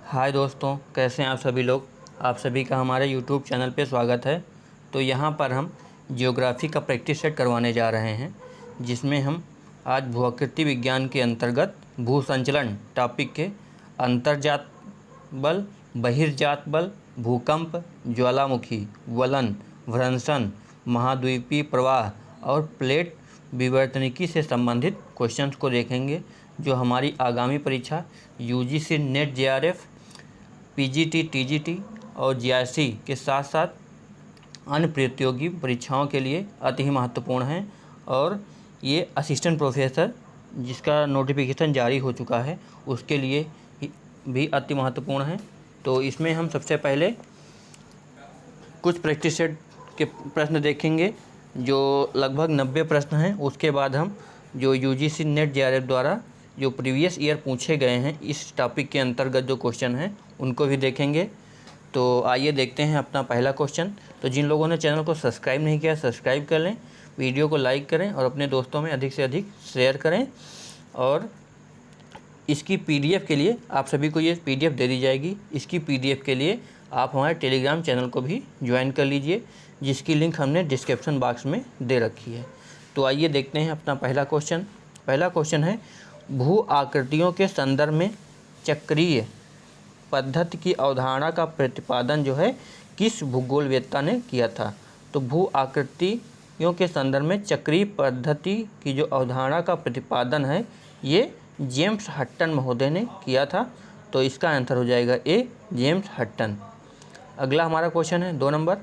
हाय दोस्तों, कैसे हैं आप सभी लोग। आप सभी का हमारे यूट्यूब चैनल पे स्वागत है। तो यहाँ पर हम जियोग्राफी का प्रैक्टिस सेट करवाने जा रहे हैं, जिसमें हम आज भूआकृति विज्ञान के अंतर्गत भू संचलन टॉपिक के अंतर्जात बल, बहिर्जात बल, भूकंप, ज्वालामुखी, वलन, भ्रंशन, महाद्वीपीय प्रवाह और प्लेट विवर्तनिकी से संबंधित क्वेश्चंस को देखेंगे, जो हमारी आगामी परीक्षा UGC net JRF, PGT, TGT और जीआरसी के साथ साथ अन्य प्रतियोगी परीक्षाओं के लिए अति ही महत्वपूर्ण हैं। और ये असिस्टेंट प्रोफेसर जिसका नोटिफिकेशन जारी हो चुका है, उसके लिए भी अति महत्वपूर्ण है। तो इसमें हम सबसे पहले कुछ प्रैक्टिस सेट के प्रश्न देखेंगे, जो लगभग 90 प्रश्न हैं। उसके बाद हम जो यूजीसी नेट जेआरएफ द्वारा जो प्रीवियस ईयर पूछे गए हैं इस टॉपिक के अंतर्गत जो क्वेश्चन हैं उनको भी देखेंगे। तो आइए देखते हैं अपना पहला क्वेश्चन। तो जिन लोगों ने चैनल को सब्सक्राइब नहीं किया, सब्सक्राइब कर लें, वीडियो को लाइक करें और अपने दोस्तों में अधिक से अधिक शेयर करें। और इसकी पीडीएफ के लिए आप सभी को ये पीडीएफ दे दी जाएगी। इसकी पीडीएफ के लिए आप हमारे टेलीग्राम चैनल को भी ज्वाइन कर लीजिए, जिसकी लिंक हमने डिस्क्रिप्शन बॉक्स में दे रखी है। तो आइए देखते हैं अपना पहला क्वेश्चन। पहला क्वेश्चन है, भू आकृतियों के संदर्भ में चक्रीय पद्धति की अवधारणा का प्रतिपादन जो है किस भूगोलवेत्ता ने किया था। तो भू आकृतियों के संदर्भ में चक्रीय पद्धति की जो अवधारणा का प्रतिपादन है, ये जेम्स हटन महोदय ने किया था। तो इसका आंसर हो जाएगा ए, जेम्स हटन। अगला हमारा क्वेश्चन है 2 नंबर,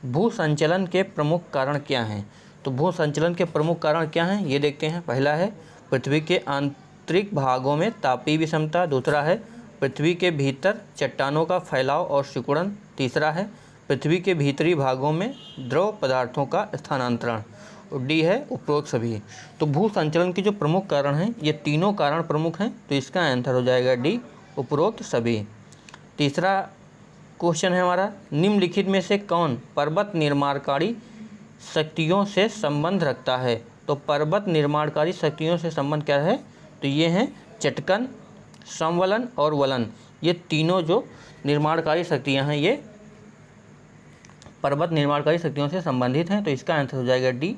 भू संचलन के प्रमुख कारण क्या हैं। तो भू संचलन के प्रमुख कारण क्या हैं, ये देखते हैं। पहला है पृथ्वी के आंतरिक भागों में तापीय विषमता। दूसरा है पृथ्वी के भीतर चट्टानों का फैलाव और सिकुड़न। तीसरा है पृथ्वी के भीतरी भागों में द्रव पदार्थों का स्थानांतरण। और डी है उपरोक्त सभी। तो भू संचलन के जो प्रमुख कारण हैं, ये तीनों कारण प्रमुख हैं। तो इसका आंसर हो जाएगा डी, उपरोक्त सभी। तीसरा क्वेश्चन है हमारा, निम्नलिखित में से कौन पर्वत निर्माणकारी शक्तियों से संबंध रखता है। तो पर्वत निर्माणकारी शक्तियों से संबंध क्या है, तो ये हैं चटकन, समवलन और वलन। ये तीनों जो निर्माणकारी शक्तियां हैं, ये पर्वत निर्माणकारी शक्तियों से संबंधित हैं। तो इसका आंसर हो जाएगा डी,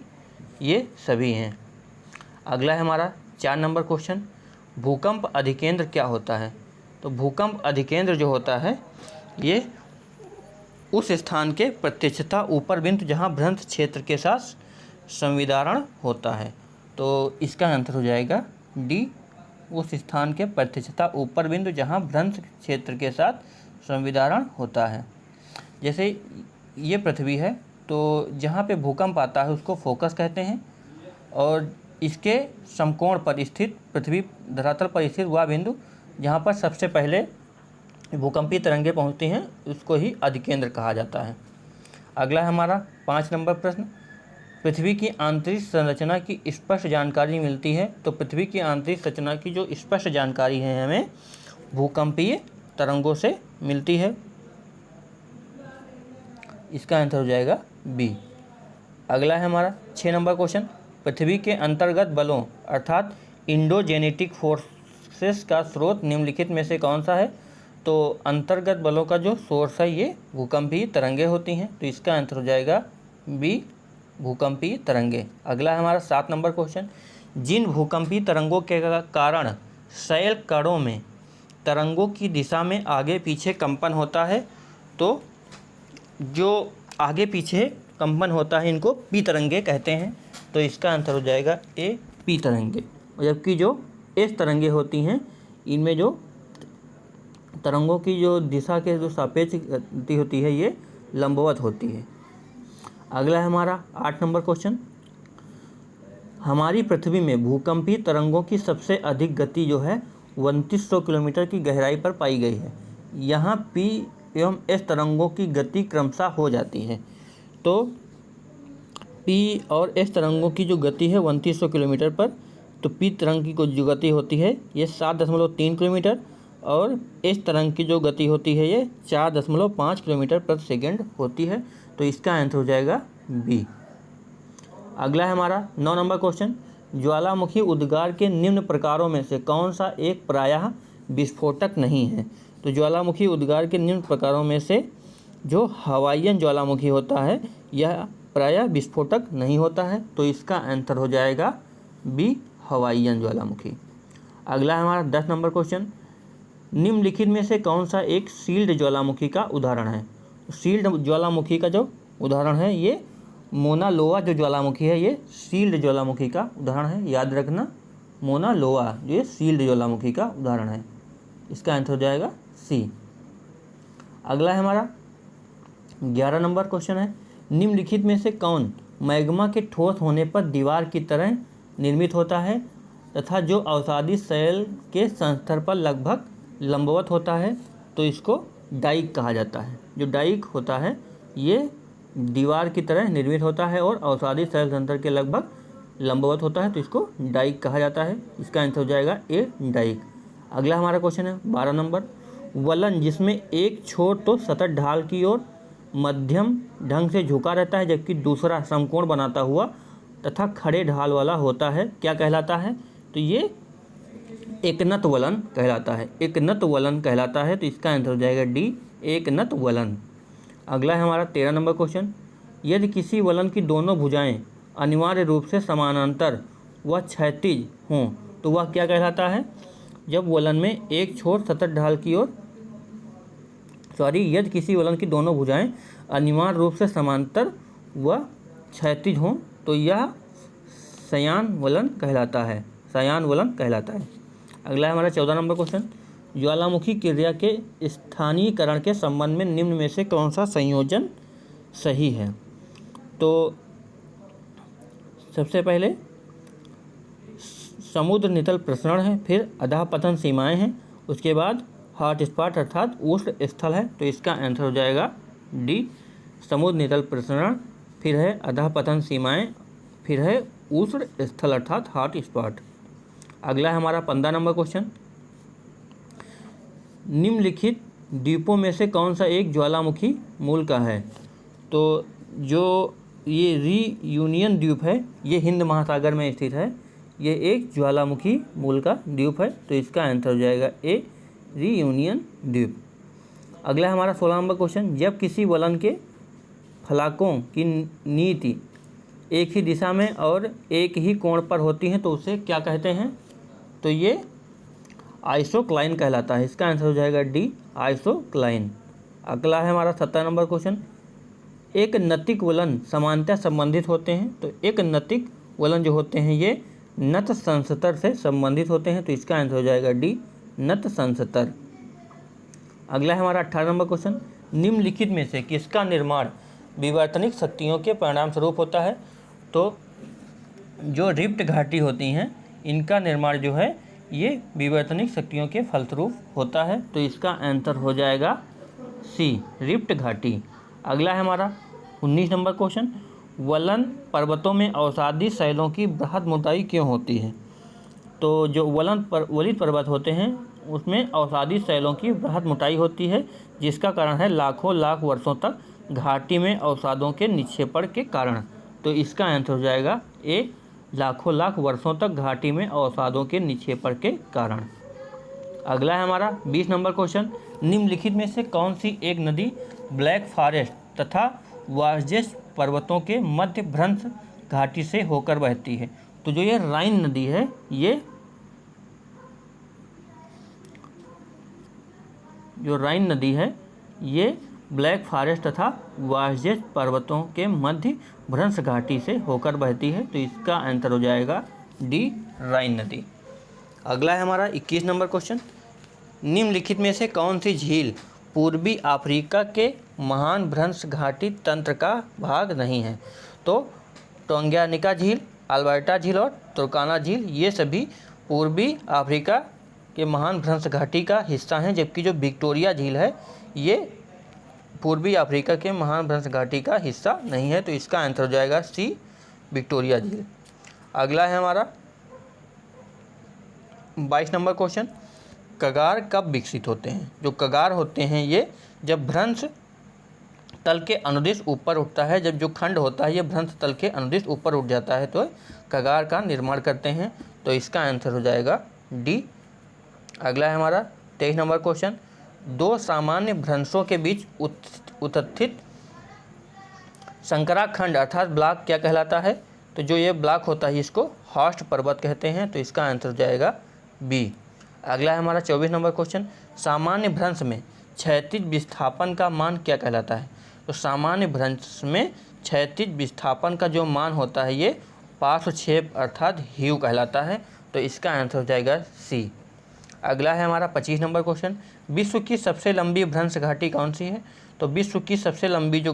ये सभी हैं। अगला है हमारा 4 नंबर क्वेश्चन, भूकंप अधिकेंद्र क्या होता है। तो भूकंप अधिकेंद्र जो होता है, ये उस स्थान के प्रत्यक्षता ऊपर बिंदु जहाँ भ्रंश क्षेत्र के साथ संविदारण होता है। तो इसका आंसर हो जाएगा डी, उस स्थान के प्रत्यक्षता ऊपर बिंदु जहाँ भ्रंश क्षेत्र के साथ संविदारण होता है। जैसे ये पृथ्वी है, तो जहाँ पे भूकंप आता है उसको फोकस कहते हैं, और इसके समकोण पर स्थित पृथ्वी धरातल पर स्थित वह बिंदु जहाँ पर सबसे पहले भूकंपीय तरंगें पहुँचती हैं, उसको ही अधिकेंद्र कहा जाता है। अगला है हमारा 5 नंबर प्रश्न, पृथ्वी की आंतरिक संरचना की स्पष्ट जानकारी मिलती है। तो पृथ्वी की आंतरिक संरचना की जो स्पष्ट जानकारी है हमें भूकंपीय तरंगों से मिलती है। इसका आंसर हो जाएगा बी। अगला है हमारा 6 नंबर क्वेश्चन, पृथ्वी के अंतर्गत बलों अर्थात इंडोजेनेटिक फोर्सेस का स्रोत निम्नलिखित में से कौन सा है। तो अंतर्गत बलों का जो सोर्स है, ये भूकंपीय तरंगें होती हैं। तो इसका आंसर हो जाएगा बी, भूकंपीय तरंगे। अगला है हमारा 7 नंबर क्वेश्चन, जिन भूकंपीय तरंगों के कारण शैल कणों में तरंगों की दिशा में आगे पीछे कंपन होता है, तो जो आगे पीछे कंपन होता है इनको पी तरंगे कहते हैं। तो इसका आंसर हो जाएगा ए, पी तरंगे। जबकि जो एस तरंगे होती हैं, इनमें जो तरंगों की जो दिशा के जो सापेक्ष गति होती है, ये लंबवत होती है। अगला है हमारा 8 नंबर क्वेश्चन, हमारी पृथ्वी में भूकंपीय तरंगों की सबसे अधिक गति जो है 2900 किलोमीटर की गहराई पर पाई गई है। यहाँ पी एवं एस तरंगों की गति क्रमशः हो जाती है। तो पी और एस तरंगों की जो गति है 2900 किलोमीटर पर, तो पी तरंग की जो गति होती है ये 7.3 किलोमीटर, और एस तरंग की जो गति होती है ये 4.5 किलोमीटर प्रति सेकंड होती है। तो इसका आंसर हो जाएगा बी। अगला है हमारा 9 नंबर क्वेश्चन, ज्वालामुखी उद्गार के निम्न प्रकारों में से कौन सा एक प्रायः विस्फोटक नहीं है। तो ज्वालामुखी उद्गार के निम्न प्रकारों में से जो हवाईयन ज्वालामुखी होता है यह प्रायः विस्फोटक नहीं होता है। तो इसका आंसर हो जाएगा बी, हवाईयन ज्वालामुखी। अगला है हमारा 10 नंबर क्वेश्चन, निम्नलिखित में से कौन सा एक सील्ड ज्वालामुखी का उदाहरण है। सील्ड ज्वालामुखी का जो उदाहरण है ये मोना लोआ जो ज्वालामुखी है, ये सील्ड ज्वालामुखी का उदाहरण है। याद रखना, मोना लोआ जो ये सील्ड ज्वालामुखी का उदाहरण है। इसका आंसर हो जाएगा सी। अगला है हमारा 11 नंबर क्वेश्चन है, निम्नलिखित में से कौन मैग्मा के ठोस होने पर दीवार की तरह निर्मित होता है तथा जो अवसादी शैल के संस्तर पर लगभग लंबवत होता है। तो इसको डाइक कहा जाता है। जो डाइक होता है ये दीवार की तरह निर्मित होता है और अवसादी शैल संस्तर के लगभग लंबवत होता है, तो इसको डाइक कहा जाता है। इसका आंसर हो जाएगा ए, डाइक। अगला हमारा क्वेश्चन है 12 नंबर, वलन जिसमें एक छोर तो सतत ढाल की ओर मध्यम ढंग से झुका रहता है जबकि दूसरा समकोण बनाता हुआ तथा खड़े ढाल वाला होता है, क्या कहलाता है। तो ये एकनत वलन कहलाता है। एकनत वलन कहलाता है। तो इसका आंसर हो जाएगा डी, एकनत वलन। अगला है हमारा 13 नंबर क्वेश्चन, यदि किसी वलन की दोनों भुजाएं अनिवार्य रूप से समानांतर व क्षैतिज हों तो वह क्या कहलाता है। जब वलन में एक छोर सतत ढाल की ओर यदि किसी वलन की दोनों भुजाएं अनिवार्य रूप से समांतर व क्षैतिज हों तो यह शयान वलन कहलाता है। शयान वलन कहलाता है। अगला है हमारा 14 नंबर क्वेश्चन, ज्वालामुखी क्रिया के स्थानीयकरण के संबंध में निम्न में से कौन सा संयोजन सही है। तो सबसे पहले समुद्र नितल प्रसरण है, फिर अधःपतन सीमाएं हैं, उसके बाद हॉट स्पॉट अर्थात उष्ण स्थल है। तो इसका आंसर हो जाएगा डी, समुद्र नितल प्रसरण, फिर है अधःपतन सीमाएं, फिर है उष्ण स्थल अर्थात हॉट स्पॉट। अगला है हमारा 15 नंबर क्वेश्चन, निम्नलिखित द्वीपों में से कौन सा एक ज्वालामुखी मूल का है। तो जो ये रीयूनियन द्वीप है ये हिंद महासागर में स्थित है। ये एक ज्वालामुखी मूल का द्वीप है। तो इसका आंसर हो जाएगा ए, रीयूनियन द्वीप। अगला है हमारा 16 नंबर क्वेश्चन, जब किसी वलन के फलाकों की नीति एक ही दिशा में और एक ही कोण पर होती हैं तो उसे क्या कहते हैं। तो ये आइसोक्लाइन कहलाता है। इसका आंसर हो जाएगा डी, आइसोक्लाइन। अगला है हमारा 17 नंबर क्वेश्चन, एक नतिक वलन समानता संबंधित होते हैं। तो एक नतिक वलन जो होते हैं ये नत संस्तर से संबंधित होते हैं। तो इसका आंसर हो जाएगा डी, नत संस्तर। अगला है हमारा 18 नंबर क्वेश्चन, निम्नलिखित में से किसका निर्माण विवर्तनिक शक्तियों के परिणाम स्वरूप होता है। तो जो रिफ्ट घाटी होती हैं इनका निर्माण जो है ये विवर्तनिक शक्तियों के फलस्वरूप होता है। तो इसका आंसर हो जाएगा सी, रिफ्ट घाटी। अगला है हमारा 19 नंबर क्वेश्चन, वलन पर्वतों में अवसादी शैलों की बृहद मोटाई क्यों होती है। तो जो वलित पर्वत होते हैं उसमें अवसादी शैलों की बृहद मोटाई होती है जिसका कारण है लाखों लाख वर्षों तक घाटी में अवसादों के निक्षेपण के कारण। तो इसका आंसर हो जाएगा ए, लाखों लाख वर्षों तक घाटी में अवसादों के निक्षेपण के कारण। अगला है हमारा 20 नंबर क्वेश्चन, निम्नलिखित में से कौन सी एक नदी ब्लैक फॉरेस्ट तथा वार्जेस पर्वतों के मध्य भ्रंश घाटी से होकर बहती है। तो जो ये राइन नदी है ये जो राइन नदी है ये ब्लैक फॉरेस्ट तथा वार्जेस पर्वतों के मध्य भ्रंश घाटी से होकर बहती है। तो इसका आंसर हो जाएगा डी, राइन नदी। अगला है हमारा 21 नंबर क्वेश्चन, निम्नलिखित में से कौन सी झील पूर्वी अफ्रीका के महान भ्रंश घाटी तंत्र का भाग नहीं है। तो टोंग्यानिका झील, अल्बर्टा झील और तुर्काना झील ये सभी पूर्वी अफ्रीका के महान भ्रंश घाटी का हिस्सा हैं, जबकि जो विक्टोरिया झील है ये पूर्वी अफ्रीका के महान भ्रंश घाटी का हिस्सा नहीं है। तो इसका आंसर हो जाएगा सी, विक्टोरिया झील। अगला है हमारा 22 नंबर क्वेश्चन, कगार कब विकसित होते हैं। जो कगार होते हैं ये जब भ्रंश तल के अनुदिश ऊपर उठता है, जब जो खंड होता है ये भ्रंश तल के अनुदिश ऊपर उठ जाता है तो कगार का निर्माण करते हैं। तो इसका आंसर हो जाएगा डी, अगला है हमारा 23 नंबर क्वेश्चन, दो सामान्य भ्रंशों के बीच उत्थित संकराखंड अर्थात ब्लॉक क्या कहलाता है? तो जो ये ब्लॉक होता है इसको हॉस्ट पर्वत कहते हैं, तो इसका आंसर हो जाएगा बी। अगला है हमारा 24 नंबर क्वेश्चन, सामान्य भ्रंश में क्षैतिज विस्थापन का मान क्या कहलाता है? तो सामान्य भ्रंश में क्षैतिज विस्थापन का जो मान होता है ये पार्श्वक्षेप अर्थात ह्यू कहलाता है, तो इसका आंसर हो जाएगा सी। अगला है हमारा 25 नंबर क्वेश्चन, विश्व की सबसे लंबी भ्रंश घाटी कौन सी है? तो विश्व की सबसे लंबी जो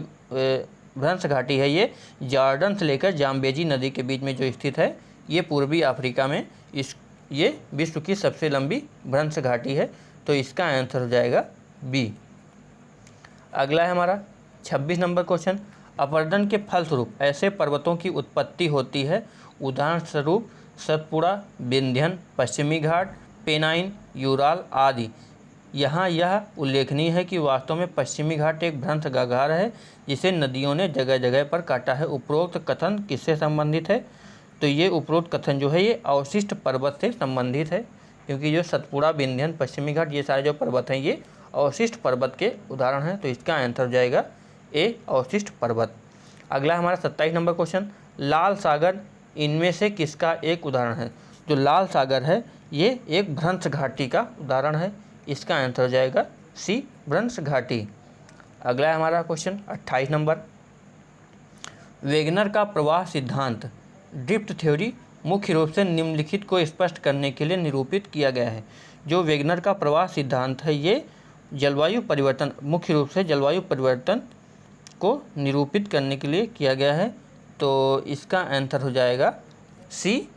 भ्रंश घाटी है ये जॉर्डन से लेकर जाम्बेजी नदी के बीच में जो स्थित है, ये पूर्वी अफ्रीका में ये विश्व की सबसे लंबी भ्रंश घाटी है, तो इसका आंसर हो जाएगा बी। अगला है हमारा 26 नंबर क्वेश्चन, अपरदन के फलस्वरूप ऐसे पर्वतों की उत्पत्ति होती है, उदाहरण स्वरूप सतपुड़ा, विंध्यन, पश्चिमी घाट, पेनाइन, यूराल आदि। यहाँ यह उल्लेखनीय है कि वास्तव में पश्चिमी घाट एक भ्रंश गाघार है जिसे नदियों ने जगह जगह पर काटा है। उपरोक्त कथन किससे संबंधित है? तो ये उपरोक्त कथन जो है ये अवशिष्ट पर्वत से संबंधित है, क्योंकि जो सतपुड़ा, विंध्यन, पश्चिमी घाट ये सारे जो पर्वत हैं ये अवशिष्ट पर्वत के उदाहरण हैं, तो इसका आंसर हो जाएगा ए अवशिष्ट पर्वत। अगला हमारा 27 नंबर क्वेश्चन, लाल सागर इनमें से किसका एक उदाहरण है? जो लाल सागर है ये एक भ्रंश घाटी का उदाहरण है, इसका आंसर हो जाएगा सी भ्रंश घाटी। अगला है हमारा क्वेश्चन 28 नंबर, वेगनर का प्रवाह सिद्धांत ड्रिफ्ट थ्योरी मुख्य रूप से निम्नलिखित को स्पष्ट करने के लिए निरूपित किया गया है। जो वेगनर का प्रवाह सिद्धांत है ये जलवायु परिवर्तन, मुख्य रूप से जलवायु परिवर्तन को निरूपित करने के लिए किया गया है, तो इसका आंसर हो जाएगा सी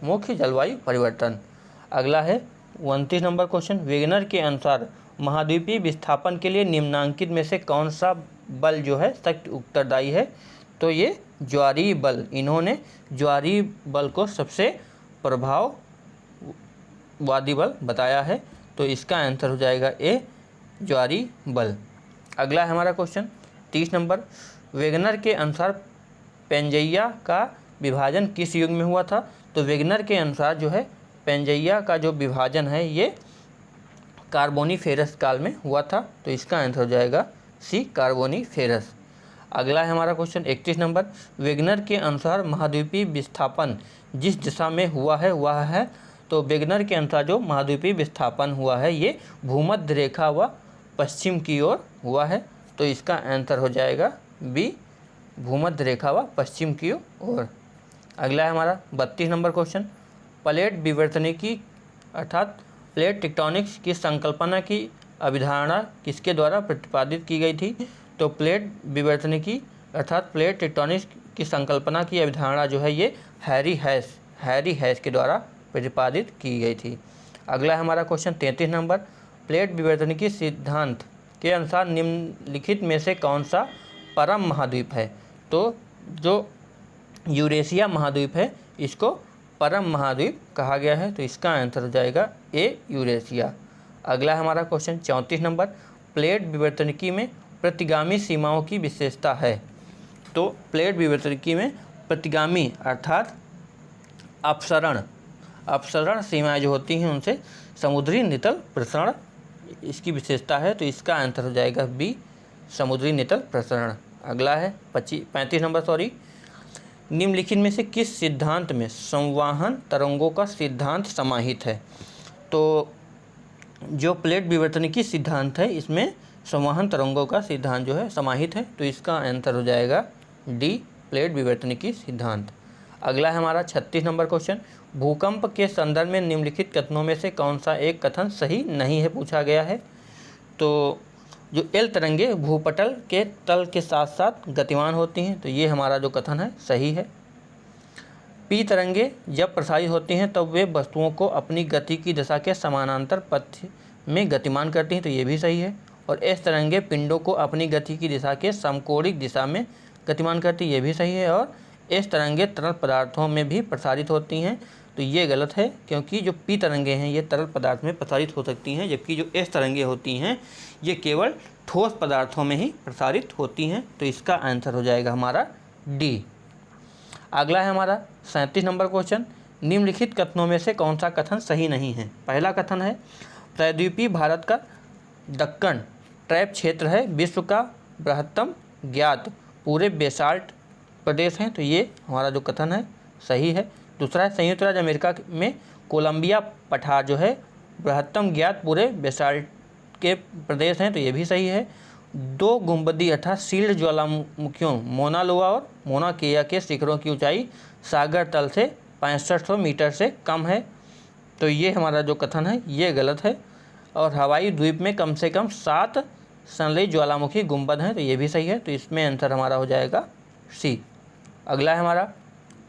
मुख्य जलवायु परिवर्तन। अगला है 29 नंबर क्वेश्चन, वेगनर के अनुसार महाद्वीपीय विस्थापन के लिए निम्नांकित में से कौन सा बल जो है सख्त उत्तरदायी है? तो ये ज्वारीय बल, इन्होंने ज्वारीय बल को सबसे प्रभाववादी बल बताया है, तो इसका आंसर हो जाएगा ए ज्वारीय बल। अगला है हमारा क्वेश्चन 30 नंबर, वेगनर के अनुसार पेंजैया का विभाजन किस युग में हुआ था? तो वेगनर के अनुसार जो है पेंजैया का जो विभाजन है ये कार्बोनीफेरस काल में हुआ था, तो इसका आंसर हो जाएगा सी कार्बोनीफेरस। अगला है हमारा क्वेश्चन 31 नंबर, वेगनर के अनुसार महाद्वीपीय विस्थापन जिस दिशा में हुआ है वह है? तो वेगनर के अनुसार जो महाद्वीपीय विस्थापन हुआ है ये भूमध्य रेखा व पश्चिम की ओर हुआ है, तो इसका आंसर हो जाएगा बी भूमध्य रेखा व पश्चिम की ओर। अगला है हमारा 32 नंबर क्वेश्चन, प्लेट विवर्तनिकी अर्थात प्लेट टेक्टोनिक्स की संकल्पना की अवधारणा किसके द्वारा प्रतिपादित की गई थी? तो प्लेट विवर्तनिकी अर्थात प्लेट टेक्टोनिक्स की संकल्पना की अवधारणा जो है ये हैरी हैस के द्वारा प्रतिपादित की गई थी। अगला है हमारा क्वेश्चन 33 नंबर, प्लेट विवर्तनिकी सिद्धांत के अनुसार निम्नलिखित में से कौन सा परम महाद्वीप है? तो जो यूरेशिया महाद्वीप है इसको परम महाद्वीप कहा गया है, तो इसका आंसर हो जाएगा ए यूरेशिया। अगला है हमारा क्वेश्चन 34 नंबर, प्लेट विवर्तनिकी में प्रतिगामी सीमाओं की विशेषता है? तो प्लेट विवर्तनिकी में प्रतिगामी अर्थात अपसरण सीमाएं जो होती हैं उनसे समुद्री नितल प्रसरण इसकी विशेषता है, तो इसका आंसर हो जाएगा बी समुद्री नितल प्रसरण। अगला है 35 नंबर निम्नलिखित में से किस सिद्धांत में संवहन तरंगों का सिद्धांत समाहित है? तो जो प्लेट विवर्तनिकी सिद्धांत है इसमें संवहन तरंगों का सिद्धांत जो है समाहित है, तो इसका आंसर हो जाएगा डी प्लेट विवर्तनिकी सिद्धांत। अगला है हमारा 36 नंबर क्वेश्चन, भूकंप के संदर्भ में निम्नलिखित कथनों में से कौन सा एक कथन सही नहीं है पूछा गया है? तो जो एल तरंगे भूपटल के तल के साथ साथ गतिमान होती हैं, तो ये हमारा जो कथन है सही है। पी तरंगे जब प्रसारित होती हैं तब वे वस्तुओं को अपनी गति की दिशा के समानांतर पथ में गतिमान करती हैं, तो ये भी सही है। और एस तरंगे पिंडों को अपनी गति की दिशा के समकोणिक दिशा में गतिमान करती है, ये भी सही है। और एस तरंगे तरल पदार्थों में भी प्रसारित होती हैं, तो ये गलत है, क्योंकि जो पी तरंगे हैं ये तरल पदार्थ में प्रसारित हो सकती हैं, जबकि जो एस तरंगे होती हैं ये केवल ठोस पदार्थों में ही प्रसारित होती हैं, तो इसका आंसर हो जाएगा हमारा डी। अगला है हमारा 37 नंबर क्वेश्चन, निम्नलिखित कथनों में से कौन सा कथन सही नहीं है। पहला कथन है प्रायद्वीपीय भारत का दक्कन ट्रैप क्षेत्र है विश्व का बृहत्तम ज्ञात पूरे बेसाल्ट प्रदेश हैं, तो ये हमारा जो कथन है सही है। दूसरा है संयुक्त राज्य अमेरिका में कोलंबिया पठार जो है बृहत्तम ज्ञात पूरे बेसाल्ट के प्रदेश हैं, तो ये भी सही है। 2 गुंबदी अर्थात सील्ड ज्वालामुखियों मोना लोआ और मोना केया के शिखरों की ऊंचाई सागर तल से 6500 मीटर से कम है, तो ये हमारा जो कथन है ये गलत है। और हवाई द्वीप में कम से कम 7 संलयित ज्वालामुखी गुंबद हैं, तो ये भी सही है। तो इसमें आंसर हमारा हो जाएगा सी। अगला है हमारा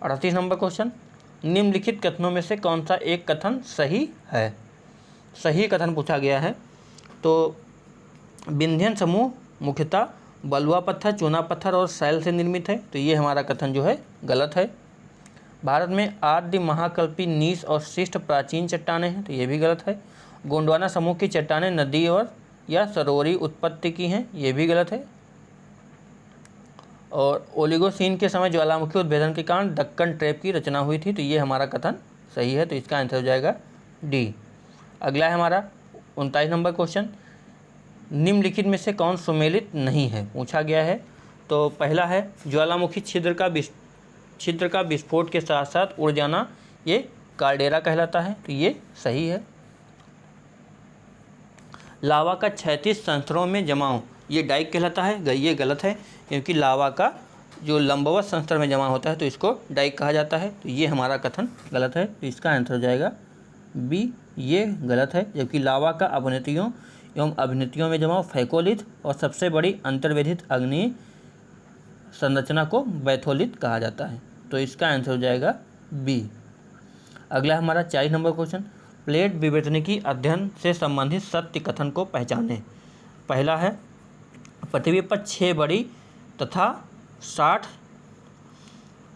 38 नंबर क्वेश्चन, निम्नलिखित कथनों में से कौन सा एक कथन सही है। सही कथन पूछा गया है। तो विंध्यन समूह मुख्यतः बलुआ पत्थर, चूना पत्थर और शैल से निर्मित है, तो ये हमारा कथन जो है गलत है। भारत में आद्य महाकल्पी नीस और शिष्ट प्राचीन चट्टानें हैं, तो ये भी गलत है। गोंडवाना समूह की चट्टानें नदी और या सरोवरी उत्पत्ति की हैं, ये भी गलत है। और ओलिगोसीन के समय ज्वालामुखी उद्भेदन के कारण दक्कन ट्रैप की रचना हुई थी, तो ये हमारा कथन सही है। तो इसका आंसर हो जाएगा डी। अगला है हमारा 39 नंबर क्वेश्चन, निम्नलिखित में से कौन सुमेलित नहीं है पूछा गया है। तो पहला है ज्वालामुखी छिद्र का विस्फोट के साथ साथ उड़ जाना, ये कार्डेरा कहलाता है, तो ये सही है। लावा का 36 संस्तरों में जमाव, ये डाइक कहलाता है, ये गलत है, क्योंकि लावा का जो लंबवत संस्तर में जमा होता है तो इसको डाइक कहा जाता है, तो ये हमारा कथन गलत है। तो इसका आंसर हो जाएगा बी, ये गलत है। जबकि लावा का अवनतियों एवं अभिनतियों में जमाव फैकोलिथ और सबसे बड़ी अंतर्वेधित अग्नि संरचना को बैथोलिथ कहा जाता है, तो इसका आंसर हो जाएगा बी। अगला हमारा 40 नंबर क्वेश्चन, प्लेट विवर्तनिकी अध्ययन से संबंधित सत्य कथन को पहचानें। पहला है पृथ्वी पर 6 बड़ी तथा 60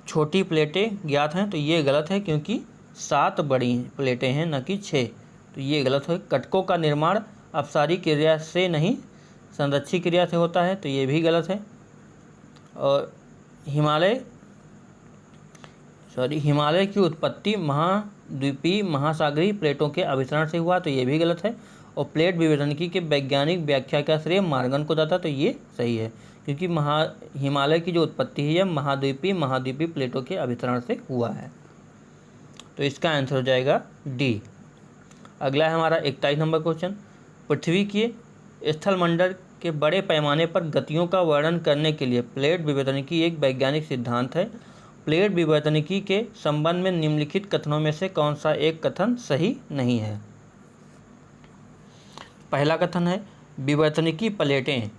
छोटी प्लेटें ज्ञात हैं, तो ये गलत है, क्योंकि 7 बड़ी प्लेटें हैं न कि 6, तो ये गलत है। कटकों का निर्माण अपसारी क्रिया से नहीं संरक्षी क्रिया से होता है, तो ये भी गलत है। और हिमालय की उत्पत्ति महाद्वीपीय महासागरीय प्लेटों के अभिसरण से हुआ, तो ये भी गलत है। और प्लेट विवर्तनिकी के वैज्ञानिक व्याख्या का श्रेय मार्गन को जाता, तो ये सही है, क्योंकि हिमालय की जो उत्पत्ति है यह महाद्वीपीय प्लेटों के अभिसरण से हुआ है, तो इसका आंसर हो जाएगा डी। अगला है हमारा 41 नंबर क्वेश्चन, पृथ्वी के स्थलमंडल के बड़े पैमाने पर गतियों का वर्णन करने के लिए प्लेट विवर्तनिकी एक वैज्ञानिक सिद्धांत है। प्लेट विवर्तनिकी के संबंध में निम्नलिखित कथनों में से कौन सा एक कथन सही नहीं है। पहला कथन है विवर्तनिकी प्लेटें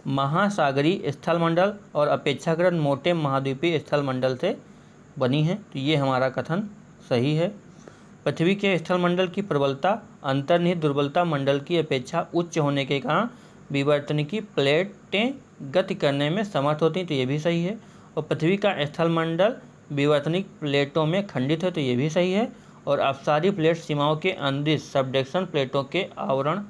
महासागरीय स्थलमंडल और अपेक्षाकृत मोटे महाद्वीपीय स्थलमंडल से बनी हैं, तो ये हमारा कथन सही है। पृथ्वी के स्थलमंडल की प्रबलता अंतर्निहित दुर्बलता मंडल की अपेक्षा उच्च होने के कारण विवर्तनिकी प्लेटें गति करने में समर्थ होती हैं, तो ये भी सही है। और पृथ्वी का स्थलमंडल विवर्तनिक प्लेटों में खंडित है, तो ये भी सही है। और अपसारी प्लेट सीमाओं के अंदर सबडक्शन प्लेटों के आवरण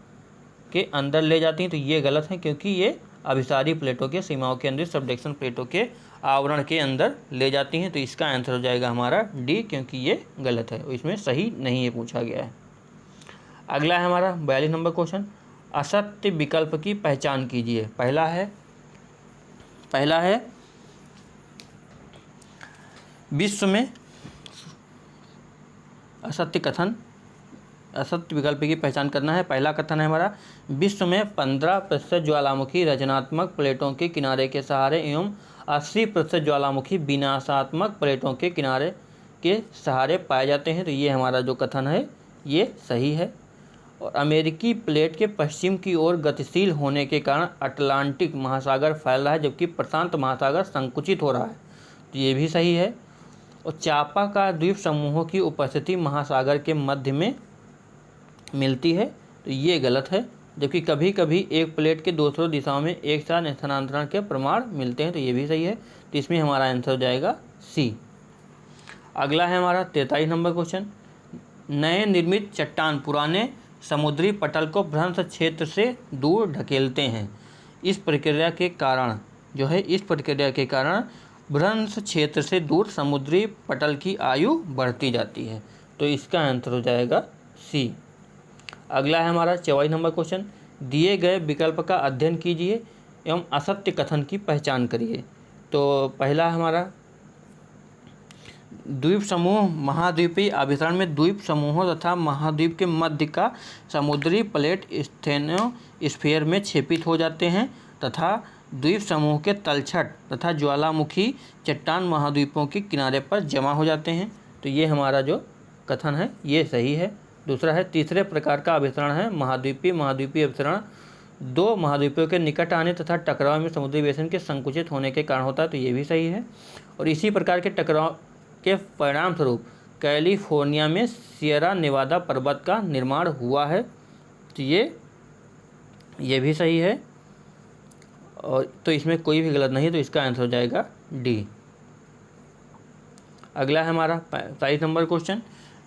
के अंदर ले जाती हैं, तो ये गलत है, क्योंकि ये अभिसारी प्लेटों के सीमाओं के अंदर सबडक्शन प्लेटों के आवरण के अंदर ले जाती हैं, तो इसका आंसर हो जाएगा हमारा डी, क्योंकि ये गलत है, इसमें सही नहीं है पूछा गया है। अगला है हमारा 42 नंबर क्वेश्चन, असत्य विकल्प की पहचान कीजिए। पहला है विश्व में असत्य विकल्प की पहचान करना है। पहला कथन है हमारा विश्व में 15% ज्वालामुखी रचनात्मक प्लेटों के किनारे के सहारे एवं 80% ज्वालामुखी विनाशात्मक प्लेटों के किनारे के सहारे पाए जाते हैं, तो ये हमारा जो कथन है ये सही है। और अमेरिकी प्लेट के पश्चिम की ओर गतिशील होने के कारण अटलांटिक महासागर फैल रहा है, जबकि प्रशांत महासागर संकुचित हो रहा है, तो ये भी सही है। और चापाकार द्वीप समूहों की उपस्थिति महासागर के मध्य में मिलती है, तो ये गलत है। जबकि कभी कभी एक प्लेट के दूसरों दिशाओं में एक साथ स्थानांतरण के प्रमाण मिलते हैं, तो ये भी सही है। तो इसमें हमारा आंसर हो जाएगा सी। अगला है हमारा 43 नंबर क्वेश्चन, नए निर्मित चट्टान पुराने समुद्री पटल को भ्रंश क्षेत्र से दूर ढकेलते हैं। इस प्रक्रिया के कारण भ्रंश क्षेत्र से दूर समुद्री पटल की आयु बढ़ती जाती है। तो इसका आंसर हो जाएगा सी। अगला है हमारा 44 नंबर क्वेश्चन, दिए गए विकल्प का अध्ययन कीजिए एवं असत्य कथन की पहचान करिए। तो पहला हमारा द्वीप समूह महाद्वीपीय आवितरण में द्वीप समूहों तथा महाद्वीप के मध्य का समुद्री प्लेट स्फीयर में क्षेपित हो जाते हैं तथा द्वीप समूह के तलछट तथा ज्वालामुखी चट्टान महाद्वीपों के किनारे पर जमा हो जाते हैं। तो ये हमारा जो कथन है ये सही है। दूसरा है तीसरे प्रकार का अभिसरण है महाद्वीपीय अभिसरण दो महाद्वीपों के निकट आने तथा टकराव में समुद्री बेसिन के संकुचित होने के कारण होता है। तो ये भी सही है। और इसी प्रकार के टकराव के परिणाम स्वरूप कैलिफोर्निया में सियरा नेवादा पर्वत का निर्माण हुआ है। तो ये भी सही है। और तो इसमें कोई भी गलत नहीं, तो इसका आंसर हो जाएगा डी। अगला है हमारा 22 नंबर क्वेश्चन,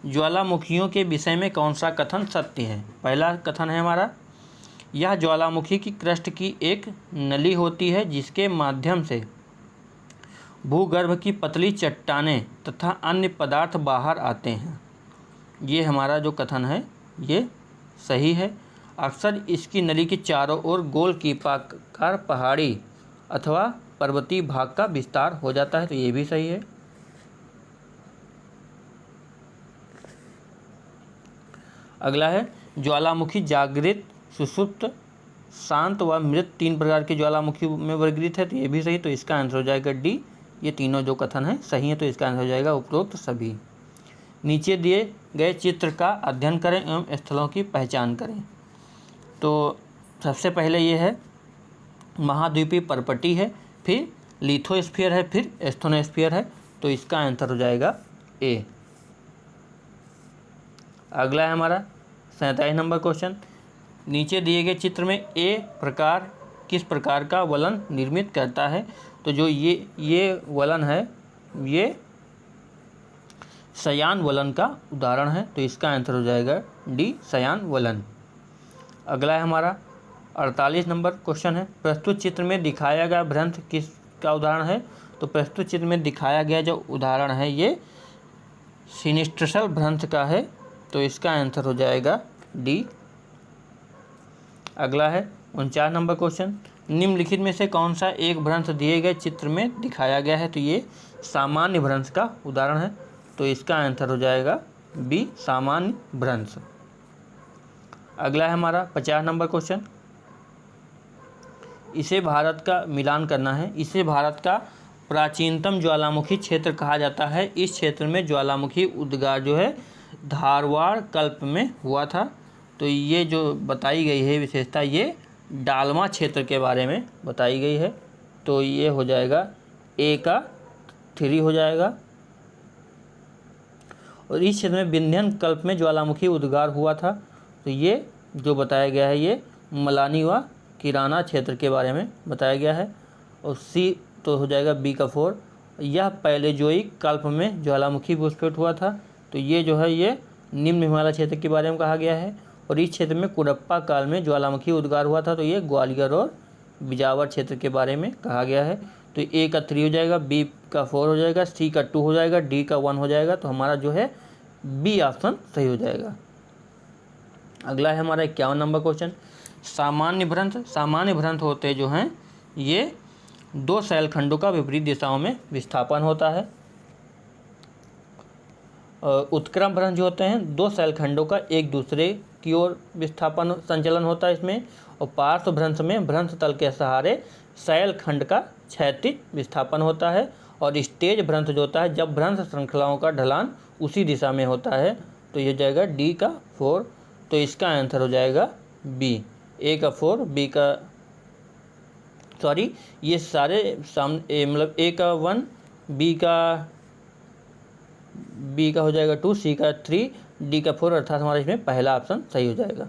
ज्वालामुखियों के विषय में कौन सा कथन सत्य है। पहला कथन है हमारा, यह ज्वालामुखी की क्रस्ट की एक नली होती है जिसके माध्यम से भूगर्भ की पतली चट्टानें तथा अन्य पदार्थ बाहर आते हैं। ये हमारा जो कथन है ये सही है। अक्सर इसकी नली के चारों ओर गोल कीपाकार पहाड़ी अथवा पर्वतीय भाग का विस्तार हो जाता है। तो ये भी सही है। अगला है, ज्वालामुखी जागृत, सुषुप्त, शांत व मृत तीन प्रकार के ज्वालामुखी में वर्गीकृत है। तो ये भी सही। तो इसका आंसर हो जाएगा डी। ये तीनों जो कथन है सही है। तो इसका आंसर हो जाएगा उपरोक्त सभी। नीचे दिए गए चित्र का अध्ययन करें एवं स्थलों की पहचान करें। तो सबसे पहले ये है महाद्वीपीय पर्पटी है, फिर लिथोस्फीयर है, फिर एस्थोनोस्फीयर है। तो इसका आंसर हो जाएगा ए। अगला है हमारा 47 नंबर क्वेश्चन, नीचे दिए गए चित्र में ए प्रकार किस प्रकार का वलन निर्मित करता है। तो जो ये वलन है ये शयान वलन का उदाहरण है। तो इसका आंसर हो जाएगा डी, शयान वलन। अगला है हमारा 48 नंबर क्वेश्चन है, प्रस्तुत चित्र में दिखाया गया भ्रंश किसका उदाहरण है। तो प्रस्तुत चित्र में दिखाया गया जो उदाहरण है ये सिनिस्ट्रसल भ्रंश का है। तो इसका आंसर हो जाएगा डी। अगला है 49 नंबर क्वेश्चन, निम्नलिखित में से कौन सा एक भ्रंश दिए गए चित्र में दिखाया गया है। तो ये सामान्य भ्रंश का उदाहरण है। तो इसका आंसर हो जाएगा बी, सामान्य भ्रंश। अगला है हमारा 50 नंबर क्वेश्चन, इसे भारत का मिलान करना है। इसे भारत का प्राचीनतम ज्वालामुखी क्षेत्र कहा जाता है। इस क्षेत्र में ज्वालामुखी उद्गार जो है धारवाड़ कल्प में हुआ था। तो ये जो बताई गई है विशेषता ये डालमा क्षेत्र के बारे में बताई गई है। तो ये हो जाएगा ए का 3 हो जाएगा। और इस क्षेत्र में विंध्यन कल्प में ज्वालामुखी उद्गार हुआ था। तो ये जो बताया गया है ये मलानी व किराना क्षेत्र के बारे में बताया गया है। और सी तो हो जाएगा बी का 4। यह पैलेजोइक कल्प में ज्वालामुखी विस्फोट हुआ था। तो ये जो है ये निम्न हिमालय क्षेत्र के बारे में कहा गया है। और इस क्षेत्र में कुरप्पा काल में ज्वालामुखी उद्गार हुआ था। तो ये ग्वालियर और बिजावर क्षेत्र के बारे में कहा गया है। तो ए का 3 हो जाएगा, बी का 4 हो जाएगा, सी का 2 हो जाएगा, डी का 1 हो जाएगा। तो हमारा जो है बी ऑप्शन सही हो जाएगा। अगला है हमारा 51 नंबर क्वेश्चन, सामान्य भ्रंश होते जो हैं ये दो शैलखंडों का विपरीत दिशाओं में विस्थापन होता है। उत्क्रम भ्रंश जो होते हैं दो शैलखंडों का एक दूसरे की ओर विस्थापन संचलन होता है इसमें। और पार्श्व भ्रंश में भ्रंश तल के सहारे शैलखंड का क्षैतिज विस्थापन होता है। और स्टेज भ्रंश जो होता है जब भ्रंश श्रृंखलाओं का ढलान उसी दिशा में होता है। तो ये जाएगा डी का 4। तो इसका आंसर हो जाएगा बी, ए का 4, बी का ये सारे सामने मतलब ए का 1, बी का हो जाएगा 2, सी का 3, डी का 4, अर्थात हमारा इसमें पहला ऑप्शन सही हो जाएगा।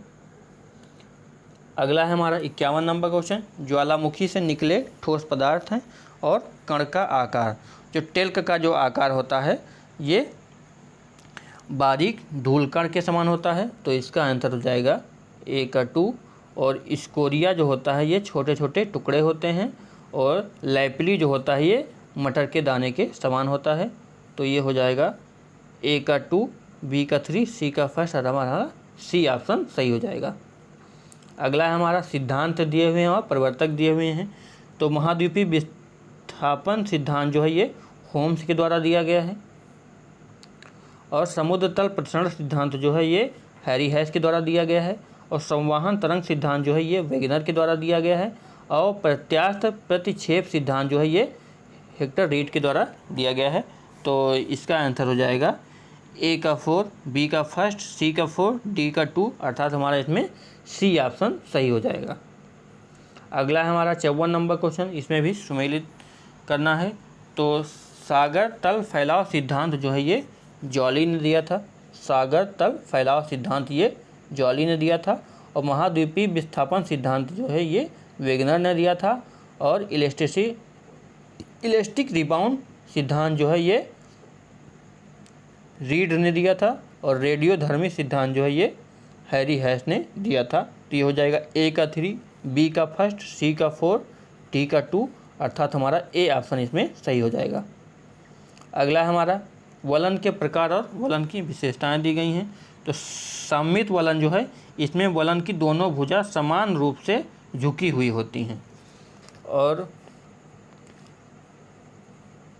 अगला है हमारा 51 नंबर क्वेश्चन, ज्वालामुखी से निकले ठोस पदार्थ हैं और कण का आकार। जो टेल्क का जो आकार होता है ये बारीक धूल कण के समान होता है। तो इसका आंसर हो जाएगा ए का 2। और स्कोरिया जो होता है ये छोटे छोटे टुकड़े होते हैं। और लैपली जो होता है ये मटर के दाने के समान होता है। तो ये हो जाएगा ए का 2, बी का 3, सी का फर्स्ट और हमारा सी ऑप्शन सही हो जाएगा। अगला है हमारा सिद्धांत दिए हुए हैं और प्रवर्तक दिए हुए हैं। तो महाद्वीपीय विस्थापन सिद्धांत जो है ये होम्स के द्वारा दिया गया है, और समुद्र तल प्रसरण सिद्धांत जो है ये हैरी हैश के द्वारा दिया गया है, और संवहन तरंग सिद्धांत जो है ये वेगनर के द्वारा दिया गया है, और प्रत्यास्थ प्रतिक्षेप सिद्धांत जो है ये हेक्टर रीड के द्वारा दिया गया है। तो इसका आंसर हो जाएगा ए का 4, बी का फर्स्ट, सी का 4, डी का 2, अर्थात हमारा इसमें सी ऑप्शन सही हो जाएगा। अगला है हमारा 54 नंबर क्वेश्चन, इसमें भी सुमेलित करना है। तो सागर तल फैलाव सिद्धांत जो है ये जॉली ने दिया था। सागर तल फैलाव सिद्धांत ये जॉली ने दिया था, और महाद्वीपीय विस्थापन सिद्धांत जो है ये वेगनर ने दिया था, और इलास्टिक रिबाउंड सिद्धांत जो है ये रीड ने दिया था, और रेडियोधर्मी सिद्धांत जो है ये हैरी हैश ने दिया था। तो ये हो जाएगा ए का 3, बी का फर्स्ट, सी का 4, डी का 2, अर्थात हमारा ए ऑप्शन इसमें सही हो जाएगा। अगला हमारा वलन के प्रकार और वलन की विशेषताएं दी गई हैं। तो सममित वलन जो है इसमें वलन की दोनों भुजा समान रूप से झुकी हुई होती हैं, और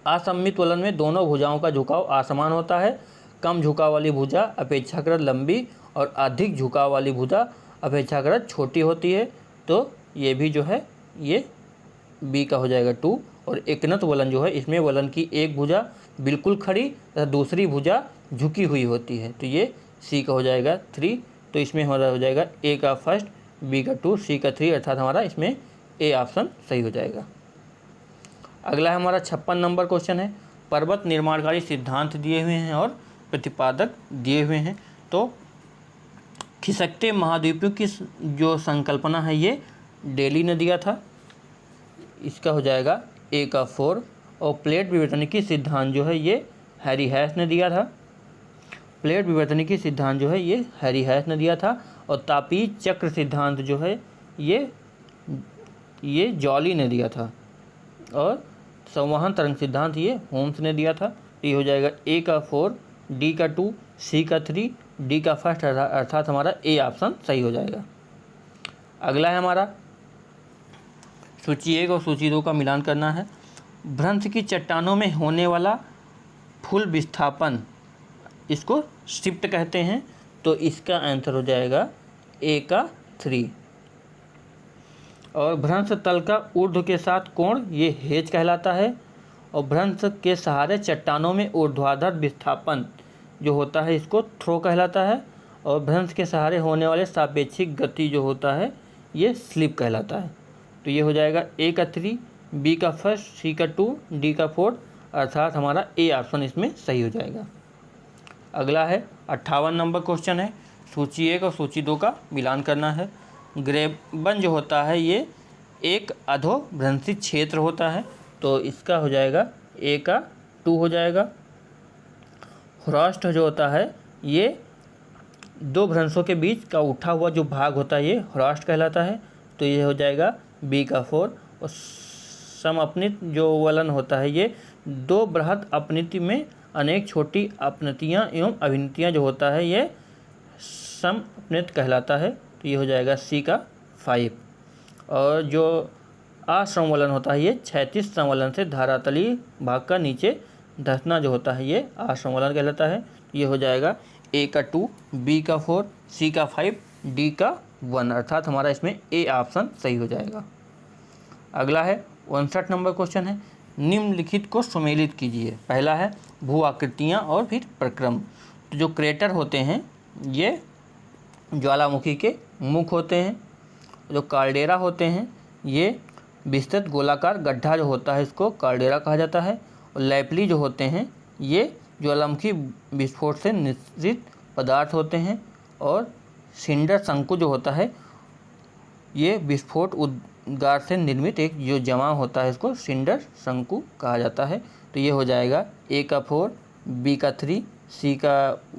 असममित वलन में दोनों भुजाओं का झुकाव असमान होता है। कम झुकाव वाली भुजा अपेक्षाकृत लंबी और अधिक झुकाव वाली भुजा अपेक्षाकृत छोटी होती है। तो ये भी जो है ये बी का हो जाएगा 2, और एकनत वलन जो है इसमें वलन की एक भुजा बिल्कुल खड़ी तथा दूसरी भुजा झुकी हुई होती है। तो ये सी का हो जाएगा 3। तो इसमें हमारा हो जाएगा ए का फर्स्ट, बी का 2, सी का 3, अर्थात हमारा इसमें ए ऑप्शन सही हो जाएगा। अगला हमारा 56 नंबर क्वेश्चन है। पर्वत निर्माणकारी सिद्धांत दिए हुए हैं और प्रतिपादक दिए हुए हैं। तो खिसकते महाद्वीपों की जो संकल्पना है ये डेली ने दिया था, इसका हो जाएगा ए का 4, और प्लेट विवर्तनिकी सिद्धांत जो है ये हैरी हैश ने दिया था। प्लेट विवर्तनिकी सिद्धांत जो है ये हैरी हैश ने दिया था, और तापीय चक्र सिद्धांत जो है ये जॉली ने दिया था, और संवहन तरंग सिद्धांत ये होम्स ने दिया था। ये हो जाएगा ए का 4, डी का 2, सी का 3, डी का फर्स्ट, अर्थात हमारा ए ऑप्शन सही हो जाएगा। अगला है हमारा सूची 1 और सूची 2 का मिलान करना है। भ्रंश की चट्टानों में होने वाला फुल विस्थापन इसको शिफ्ट कहते हैं। तो इसका आंसर हो जाएगा ए का 3। और भ्रंश तल का ऊर्ध्व के साथ कोण ये हेज कहलाता है, और भ्रंश के सहारे चट्टानों में ऊर्ध्वाधर विस्थापन जो होता है इसको थ्रो कहलाता है, और भ्रंश के सहारे होने वाले सापेक्षिक गति जो होता है ये स्लिप कहलाता है। तो ये हो जाएगा ए का 3, बी का फर्स्ट, सी का 2, डी का 4, अर्थात हमारा ए ऑप्शन इसमें सही हो जाएगा। अगला है 58 नंबर क्वेश्चन है। सूची 1 और सूची 2 का मिलान करना है। ग्रेबन जो होता है ये एक अधोभ्रंशी क्षेत्र होता है। तो इसका हो जाएगा ए का 2 हो जाएगा। ह्रस्ट जो होता है ये दो भ्रंशों के बीच का उठा हुआ जो भाग होता है ये ह्रस्ट कहलाता है। तो ये हो जाएगा बी का 4। और समअपनित जो वलन होता है ये दो बृहद अपनिति में अनेक छोटी अपनतियाँ एवं अभिन्नतियाँ जो होता है ये समअपनित कहलाता है। तो ये हो जाएगा सी का 5। और जो असमवलन होता है ये क्षैतिज संवलन से धरातलीय भाग का नीचे धंसना जो होता है ये असमवलन कहलाता है। ये हो जाएगा ए का 2, बी का 4, सी का 5, डी का 1, अर्थात हमारा इसमें ए ऑप्शन सही हो जाएगा। अगला है 59 नंबर क्वेश्चन है। निम्नलिखित को सुमेलित कीजिए। पहला है भू आकृतियाँ और फिर प्रक्रम। तो जो क्रेटर होते हैं ये ज्वालामुखी के मुख होते हैं। जो कार्डेरा होते हैं ये विस्तृत गोलाकार गड्ढा जो होता है इसको कार्डेरा कहा जाता है। और लैपली जो होते हैं ये ज्वालामुखी विस्फोट से निश्चित पदार्थ होते हैं। और सिंडर शंकु जो होता है ये विस्फोट उद्गार से निर्मित एक जो जमाव होता है इसको सिंडर शंकु कहा जाता है। तो ये हो जाएगा ए का 4, बी का 3, सी का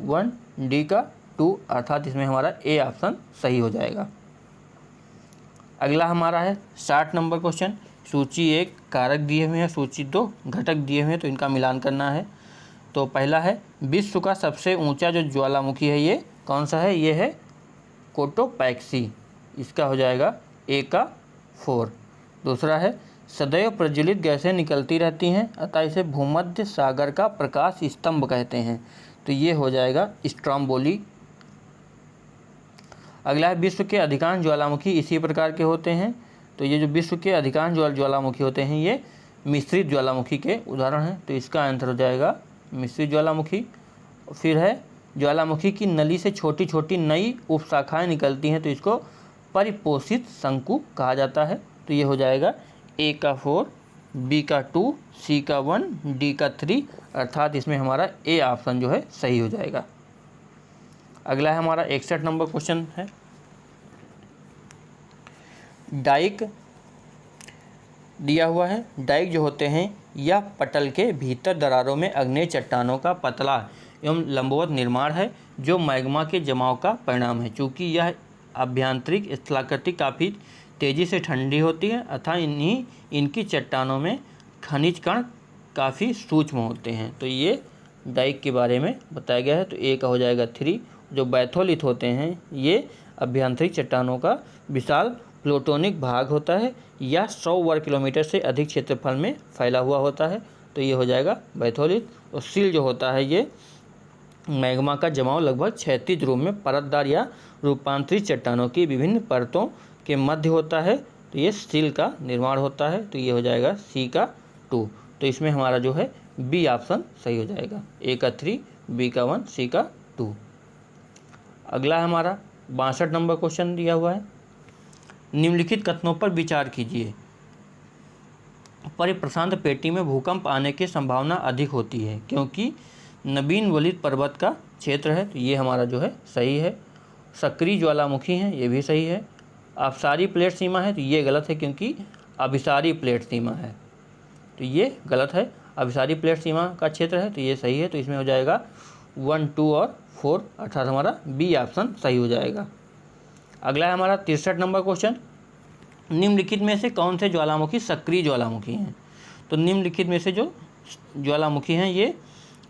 1, डी का 2, अर्थात इसमें हमारा ए ऑप्शन सही हो जाएगा। अगला हमारा है 60 नंबर क्वेश्चन। सूची 1 कारक दिए हुए हैं, सूची 2 घटक दिए हुए हैं, तो इनका मिलान करना है। तो पहला है विश्व का सबसे ऊंचा जो ज्वालामुखी है ये कौन सा है, ये है कोटोपैक्सी, इसका हो जाएगा ए का 4। दूसरा है सदैव प्रज्वलित गैसें निकलती रहती हैं अतः इसे भूमध्य सागर का प्रकाश स्तंभ कहते हैं, तो ये हो जाएगा स्ट्रोम्बोली। अगला है विश्व के अधिकांश ज्वालामुखी इसी प्रकार के होते हैं, तो ये जो विश्व के अधिकांश ज्वालामुखी होते हैं ये मिश्रित ज्वालामुखी के उदाहरण हैं, तो इसका आंसर हो जाएगा मिश्रित ज्वालामुखी। फिर है ज्वालामुखी की नली से छोटी छोटी नई उपशाखाएं निकलती हैं, तो इसको परिपोषित शंकु कहा जाता है, तो ये हो जाएगा ए का 4, बी का 2, सी का 1, डी का 3, अर्थात इसमें हमारा ए ऑप्शन जो है सही हो जाएगा। अगला है हमारा 61 नंबर क्वेश्चन है, डाइक दिया हुआ है। डाइक जो होते हैं यह पटल के भीतर दरारों में अग्नेय चट्टानों का पतला एवं लंबवत निर्माण है जो मैग्मा के जमाव का परिणाम है। चूँकि यह आभ्यंतरिक स्थलाकृति काफ़ी तेज़ी से ठंडी होती है अतः इनकी चट्टानों में खनिज कण काफ़ी सूक्ष्म होते हैं, तो ये डाइक के बारे में बताया गया है, तो ए का हो जाएगा 3। जो बैथोलिथ होते हैं ये आभ्यंतरिक चट्टानों का विशाल प्लूटोनिक भाग होता है, यह 100 वर्ग किलोमीटर से अधिक क्षेत्रफल में फैला हुआ होता है, तो ये हो जाएगा बैथोलिथ। और सिल जो होता है ये मैग्मा का जमाव लगभग क्षैतिज रूप में परतदार या रूपांतरित चट्टानों की विभिन्न परतों के मध्य होता है, तो ये सिल का निर्माण होता है, तो ये हो जाएगा सी का 2। तो इसमें हमारा जो है बी ऑप्शन सही हो जाएगा, ए का 3, बी का 1, सी का 2। अगला है हमारा 62 नंबर क्वेश्चन दिया हुआ है, निम्नलिखित कथनों पर विचार कीजिए। परिप्रशांत पेटी में भूकंप आने की संभावना अधिक होती है क्योंकि नवीन वलित पर्वत का क्षेत्र है, तो ये हमारा जो है सही है। सक्रिय ज्वालामुखी हैं, ये भी सही है। अभिसारी प्लेट सीमा है, तो ये गलत है क्योंकि अभिसारी प्लेट सीमा है, तो ये गलत है। अभिसारी प्लेट सीमा का क्षेत्र है, तो ये सही है, तो इसमें हो जाएगा 1, 2 और 4, अर्थात हमारा बी ऑप्शन सही हो जाएगा। अगला है हमारा 63 नंबर क्वेश्चन, निम्नलिखित में से कौन से ज्वालामुखी सक्रिय ज्वालामुखी हैं। तो निम्नलिखित में से जो ज्वालामुखी हैं ये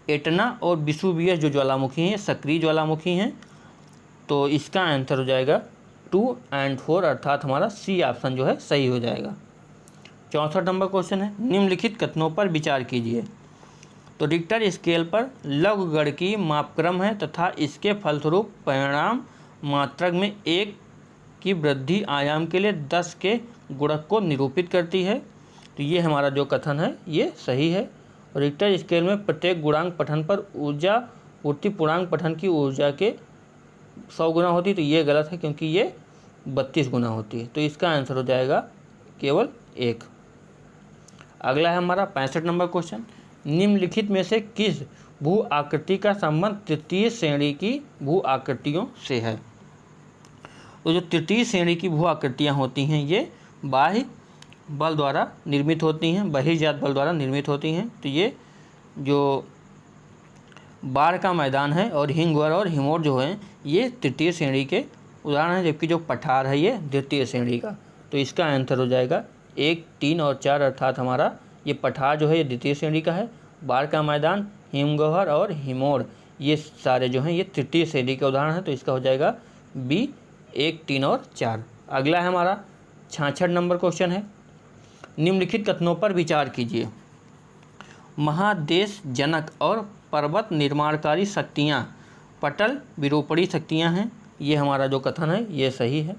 एटना और विसुवियस जो ज्वालामुखी हैं सक्रिय ज्वालामुखी हैं, तो इसका आंसर हो जाएगा 2 और 4, अर्थात हमारा सी ऑप्शन जो है सही हो जाएगा। 64 नंबर क्वेश्चन है, निम्नलिखित कथनों पर विचार कीजिए। तो रिक्टर स्केल पर लघुगणकीय मापक्रम है तथा इसके फलस्वरूप परिणाम मात्रक में 1 की वृद्धि आयाम के लिए 10 के गुणक को निरूपित करती है, तो ये हमारा जो कथन है ये सही है। रिक्टर स्केल में प्रत्येक गुणांक पठन पर ऊर्जा पूर्ति पूर्णांक पठन की ऊर्जा के 100 गुना होती है, तो ये गलत है क्योंकि ये 32 गुना होती है, तो इसका आंसर हो जाएगा केवल 1। अगला है हमारा 65 नंबर क्वेश्चन, निम्नलिखित में से किस भू आकृति का संबंध तृतीय श्रेणी की भू आकृतियों से है। तो जो तृतीय श्रेणी की भू आकृतियाँ होती हैं ये बाह्य बल द्वारा निर्मित होती हैं, बहिर्जात बल द्वारा निर्मित होती हैं, तो ये जो बाढ़ का मैदान है और हिंगवर और हिमोर जो है ये तृतीय श्रेणी के उदाहरण हैं, जबकि जो पठार है ये द्वितीय श्रेणी का, तो इसका आंसर हो जाएगा 1, 3 और 4, अर्थात हमारा ये पठार जो है ये द्वितीय श्रेणी का है, बाढ़ का मैदान, हिमगहर और हिमोर ये सारे जो हैं ये तृतीय श्रेणी के उदाहरण हैं, तो इसका हो जाएगा बी 1, 3 और 4। अगला है हमारा 66 नंबर क्वेश्चन है, निम्नलिखित कथनों पर विचार कीजिए। महादेश जनक और पर्वत निर्माणकारी शक्तियाँ पटल विरूपणी शक्तियाँ हैं, ये हमारा जो कथन है ये सही है।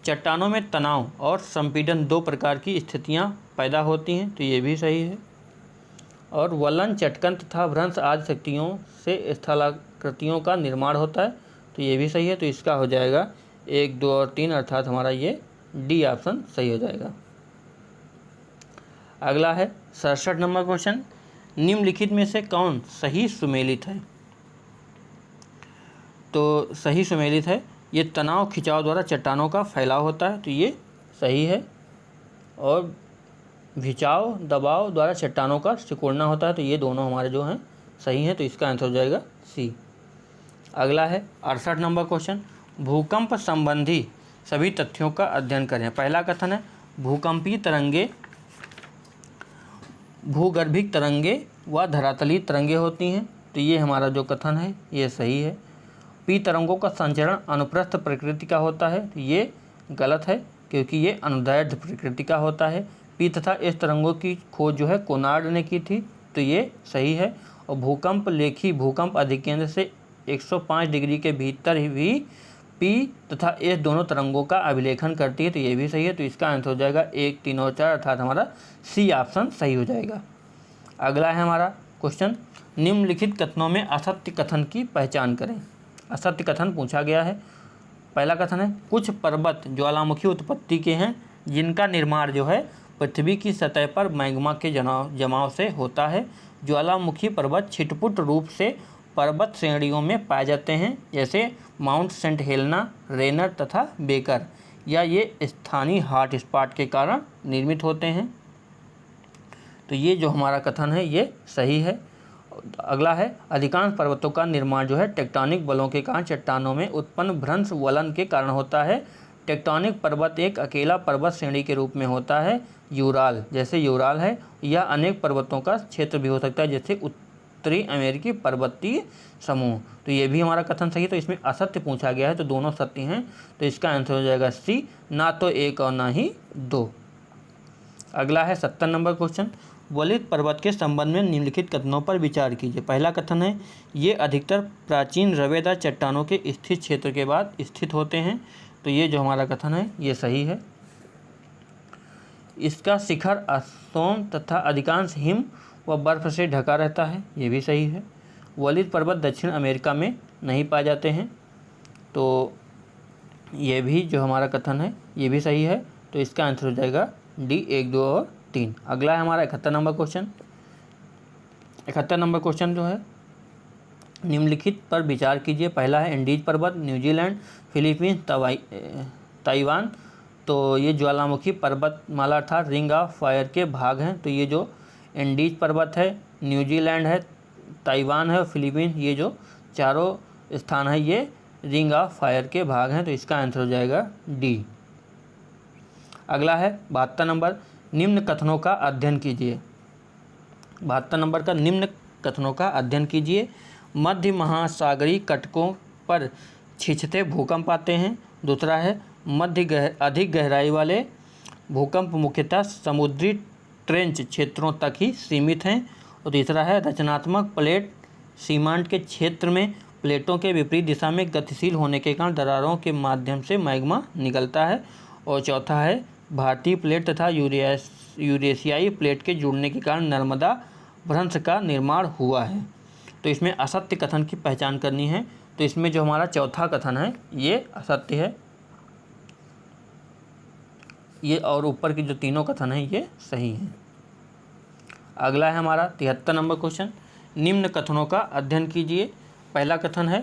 चट्टानों में तनाव और संपीड़न 2 प्रकार की स्थितियाँ पैदा होती हैं, तो ये भी सही है। और वलन चटकन तथा भ्रंश आदि शक्तियों से स्थलाकृतियों का निर्माण होता है, तो ये भी सही है, तो इसका हो जाएगा 1, 2 और 3, अर्थात हमारा ये डी ऑप्शन सही हो जाएगा। अगला है 67 नंबर क्वेश्चन, निम्नलिखित में से कौन सही सुमेलित है। तो सही सुमेलित है, ये तनाव खिंचाव द्वारा चट्टानों का फैलाव होता है, तो ये सही है। और खिंचाव दबाव द्वारा चट्टानों का सिकुड़ना होता है, तो ये दोनों हमारे जो हैं सही हैं, तो इसका आंसर हो जाएगा सी। अगला है 68 नंबर क्वेश्चन, भूकंप संबंधी सभी तथ्यों का अध्ययन करें। पहला कथन है भूकंपीय तरंगे भूगर्भिक तरंगे व धरातलीय तरंगे होती हैं। तो ये हमारा जो कथन है ये सही है। पी तरंगों का संचरण अनुप्रस्थ प्रकृति का होता है। तो ये गलत है क्योंकि ये अनुदैर्ध्य प्रकृति का होता है। पी तथा एस तरंगों की खोज जो है कोनार्ड ने की थी। तो ये सही है। और भूकंप लेखी भूकंप अधिकेंद्र से 105 डिग्री के भीतर ही भी पी तथा एस दोनों तरंगों का अभिलेखन करती है। तो ये भी सही है। तो इसका आंसर हो जाएगा 1, 3 और 4 अर्थात हमारा सी ऑप्शन सही हो जाएगा। अगला है हमारा क्वेश्चन, निम्नलिखित कथनों में असत्य कथन की पहचान करें। असत्य कथन पूछा गया है। पहला कथन है, कुछ पर्वत ज्वालामुखी उत्पत्ति के हैं जिनका निर्माण जो है पृथ्वी की सतह पर मैग्मा के जमाव से होता है। ज्वालामुखी पर्वत छिटपुट रूप से पर्वत श्रेणियों में पाए जाते हैं, जैसे माउंट सेंट हेलेना, रेनर तथा बेकर, या ये स्थानीय हॉट स्पॉट के कारण निर्मित होते हैं। तो ये जो हमारा कथन है ये सही है। अगला है, अधिकांश पर्वतों का निर्माण जो है टेक्टोनिक बलों के कारण चट्टानों में उत्पन्न भ्रंश वलन के कारण होता है। टेक्टोनिक पर्वत एक अकेला पर्वत श्रेणी के रूप में होता है। यूराल, जैसे यूराल है, यह अनेक पर्वतों का क्षेत्र भी हो सकता है, जैसे उत्तरी अमेरिकी पर्वतीय समूह। तो ये भी हमारा कथन सही है। तो इसमें असत्य पूछा गया है, तो दोनों सत्य हैं। तो इसका आंसर हो जाएगा सी, ना तो 1 और ना ही 2। अगला है 70 नंबर क्वेश्चन, वलित पर्वत के संबंध में निम्नलिखित कथनों पर विचार कीजिए। पहला कथन है, ये अधिकतर प्राचीन रवेदार चट्टानों के स्थित क्षेत्र के बाद स्थित होते हैं। तो ये जो हमारा कथन है ये सही है। इसका शिखर असोम तथा अधिकांश हिम व बर्फ से ढका रहता है। ये भी सही है। वलित पर्वत दक्षिण अमेरिका में नहीं पाए जाते हैं। तो ये भी जो हमारा कथन है ये भी सही है। तो इसका आंसर हो जाएगा डी, 1, 2 और 3। अगला है हमारा 71 नंबर क्वेश्चन। 71 नंबर क्वेश्चन जो है, निम्नलिखित पर विचार कीजिए। पहला है, एंडीज पर्वत न्यूजीलैंड, फिलीपींस, ताइवान। तो ये ज्वालामुखी पर्वतमाला अर्थात रिंग ऑफ फायर के भाग हैं। तो ये जो एंडीज पर्वत है, न्यूजीलैंड है, ताइवान है और फिलीपींस, ये जो चारों स्थान है ये रिंग ऑफ फायर के भाग हैं। तो इसका आंसर हो जाएगा डी। अगला है 72 नंबर, निम्न कथनों का अध्ययन कीजिए। 72 नंबर का, निम्न कथनों का अध्ययन कीजिए। मध्य महासागरीय तटों पर छिछते भूकंप आते हैं। दूसरा है, अधिक गहराई वाले भूकंप मुख्यतः समुद्री ट्रेंच क्षेत्रों तक ही सीमित हैं। और तीसरा है, रचनात्मक प्लेट सीमांत के क्षेत्र में प्लेटों के विपरीत दिशा में गतिशील होने के कारण दरारों के माध्यम से मैग्मा निकलता है। और चौथा है, भारतीय प्लेट तथा यूरेशियाई प्लेट के जुड़ने के कारण नर्मदा भ्रंश का निर्माण हुआ है। तो इसमें असत्य कथन की पहचान करनी है। तो इसमें जो हमारा चौथा कथन है ये असत्य है, ये, और ऊपर की जो तीनों कथन है ये सही हैं। अगला है हमारा 73 नंबर क्वेश्चन, निम्न कथनों का अध्ययन कीजिए। पहला कथन है,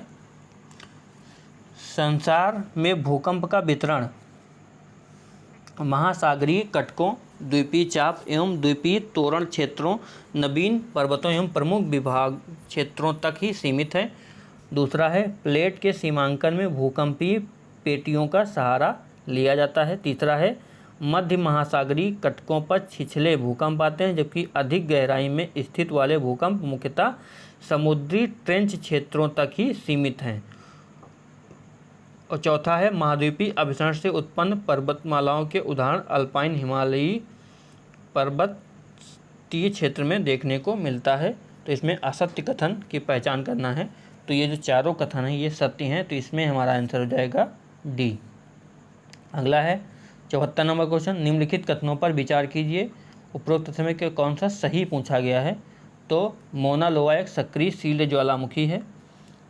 संसार में भूकंप का वितरण महासागरीय कटकों, द्वीपीय चाप एवं द्वीपीय तोरण क्षेत्रों, नवीन पर्वतों एवं प्रमुख विभाग क्षेत्रों तक ही सीमित है। दूसरा है, प्लेट के सीमांकन में भूकंपीय पेटियों का सहारा लिया जाता है। तीसरा है, मध्य महासागरीय कटकों पर छिछले भूकंप आते हैं, जबकि अधिक गहराई में स्थित वाले भूकंप मुख्यतः समुद्री ट्रेंच क्षेत्रों तक ही सीमित हैं। और चौथा है, महाद्वीपीय अभिसरण से उत्पन्न पर्वतमालाओं के उदाहरण अल्पाइन हिमालयी पर्वतीय क्षेत्र में देखने को मिलता है। तो इसमें असत्य कथन की पहचान करना है। तो ये जो चारों कथन हैं ये सत्य हैं। तो इसमें हमारा आंसर हो जाएगा डी। अगला है 74 नंबर क्वेश्चन, निम्नलिखित कथनों पर विचार कीजिए। उपरोक्त समय के कौन सा सही पूछा गया है। तो मोना लोआ एक सक्रिय शील्ड ज्वालामुखी है।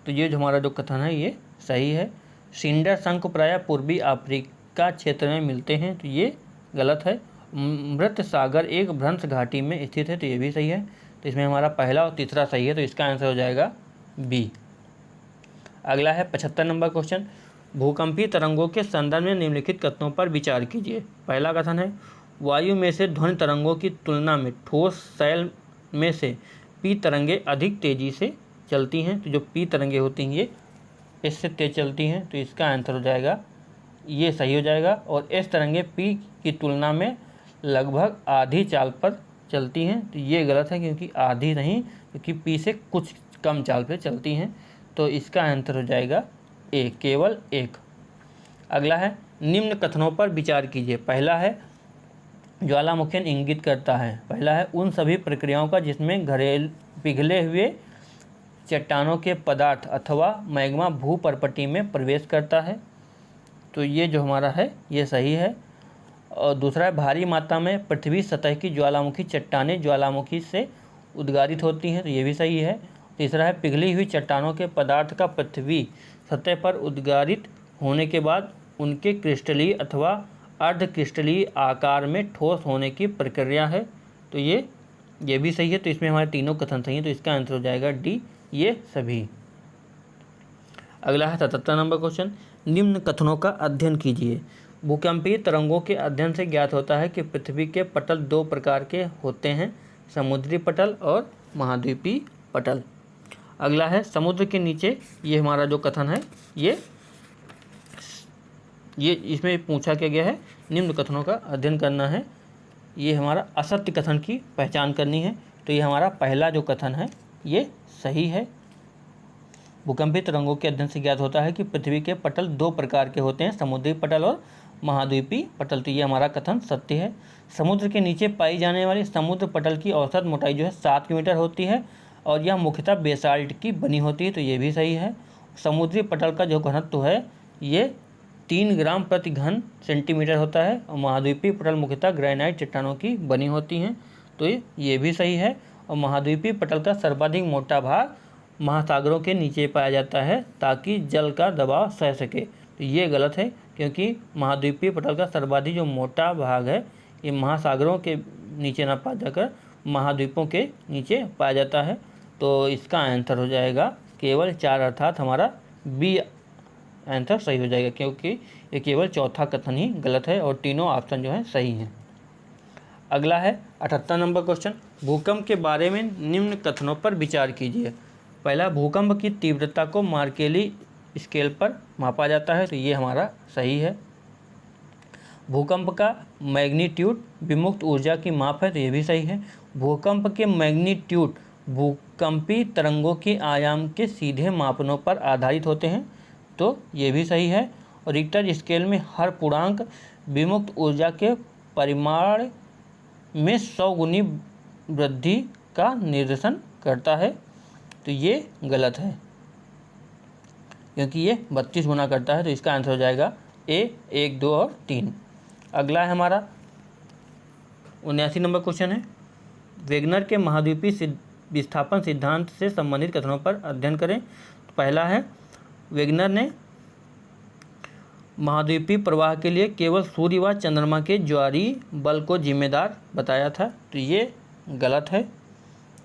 तो ये जो हमारा जो कथन है ये सही है। सिंडर शंख प्रायः पूर्वी अफ्रीका क्षेत्र में मिलते हैं। तो ये गलत है। मृत सागर एक भ्रंश घाटी में स्थित है। तो ये भी सही है। तो इसमें हमारा पहला और तीसरा सही है। तो इसका आंसर हो जाएगा बी। अगला है 75 नंबर क्वेश्चन, भूकंपीय तरंगों के संदर्भ में निम्नलिखित कथनों पर विचार कीजिए। पहला कथन है, वायु में से ध्वनि तरंगों की तुलना में ठोस शैल में से पी तरंगें अधिक तेजी से चलती हैं। तो जो पी तरंगें होती हैं ये इससे तेज चलती हैं। तो इसका आंसर हो जाएगा ये सही हो जाएगा। और एस तरंगें पी की तुलना में लगभग आधी चाल पर चलती हैं, तो ये गलत है क्योंकि आधी नहीं, क्योंकि पी से कुछ कम चाल पे चलती हैं। तो इसका आंसर हो जाएगा ए, केवल एक। अगला है निम्न कथनों पर विचार कीजिए। पहला है ज्वालामुखी इंगित करता है, पहला है उन सभी प्रक्रियाओं का जिसमें पिघले हुए चट्टानों के पदार्थ अथवा मैग्मा भूपर्पटी में प्रवेश करता है। तो ये जो हमारा है ये सही है। और दूसरा है भारी मात्रा में पृथ्वी सतह की ज्वालामुखी चट्टानें ज्वालामुखी से उद्गारित होती हैं, तो ये भी सही है। तीसरा है पिघली हुई चट्टानों के पदार्थ का पृथ्वी सतह पर उद्गारित होने के बाद उनके क्रिस्टलीय अथवा अर्ध क्रिस्टलीय आकार में ठोस होने की प्रक्रिया है, तो ये भी सही है। तो इसमें हमारे तीनों कथन सही हैं, तो इसका आंसर हो जाएगा डी, ये सभी। अगला है 77 नंबर क्वेश्चन, निम्न कथनों का अध्ययन कीजिए। भूकंपीय तरंगों के अध्ययन से ज्ञात होता है कि पृथ्वी के पटल दो प्रकार के होते हैं, समुद्री पटल और महाद्वीपीय पटल। अगला है समुद्र के नीचे, ये हमारा जो कथन है ये इसमें पूछा क्या गया है, निम्न कथनों का अध्ययन करना है, ये हमारा असत्य कथन की पहचान करनी है। तो ये हमारा पहला जो कथन है ये सही है। भूकंपीय तरंगों के अध्ययन से ज्ञात होता है कि पृथ्वी के पटल दो प्रकार के होते हैं, समुद्री पटल और महाद्वीपीय पटल, तो ये हमारा कथन सत्य है। समुद्र के नीचे पाई जाने वाली समुद्र पटल की औसत मोटाई जो है 7 मीटर होती है और यह मुख्यतः बेसाल्ट की बनी होती है, तो ये भी सही है। समुद्री पटल का जो घनत्व है ये 3 ग्राम प्रति घन सेंटीमीटर होता है और महाद्वीपीय पटल मुख्यतः ग्रेनाइट चट्टानों की बनी होती हैं, तो ये भी सही है। और महाद्वीपीय पटल का सर्वाधिक मोटा भाग महासागरों के नीचे पाया जाता है ताकि जल का दबाव सह सके, तो ये गलत है क्योंकि महाद्वीपीय पटल का सर्वाधिक जो मोटा भाग है ये महासागरों के नीचे ना पाया जाकर महाद्वीपों के नीचे पाया जाता है। तो इसका आंसर हो जाएगा केवल 4, अर्थात हमारा बी आंसर सही हो जाएगा, क्योंकि ये केवल चौथा कथन ही गलत है और तीनों ऑप्शन जो है सही हैं। अगला है 78 नंबर क्वेश्चन, भूकंप के बारे में निम्न कथनों पर विचार कीजिए। पहला, भूकंप की तीव्रता को मार्केली स्केल पर मापा जाता है, तो ये हमारा सही है। भूकंप का मैग्नीट्यूड विमुक्त ऊर्जा की माप है, तो ये भी सही है। भूकंप के मैग्नीट्यूड भूकंपी तरंगों के आयाम के सीधे मापनों पर आधारित होते हैं, तो ये भी सही है। और रिक्टर स्केल में हर पूर्णांक विमुक्त ऊर्जा के परिमाण में 100 गुनी वृद्धि का निर्देशन करता है, तो ये गलत है क्योंकि ये 32 गुना करता है, तो इसका आंसर हो जाएगा ए, 1, 2 और 3। अगला है हमारा 79 नंबर क्वेश्चन है, वेगनर के महाद्वीपीय विस्थापन सिद्धांत से संबंधित कथनों पर अध्ययन करें। तो पहला है, वेगनर ने महाद्वीपीय प्रवाह के लिए केवल सूर्य व चंद्रमा के ज्वारीय बल को जिम्मेदार बताया था, तो ये गलत है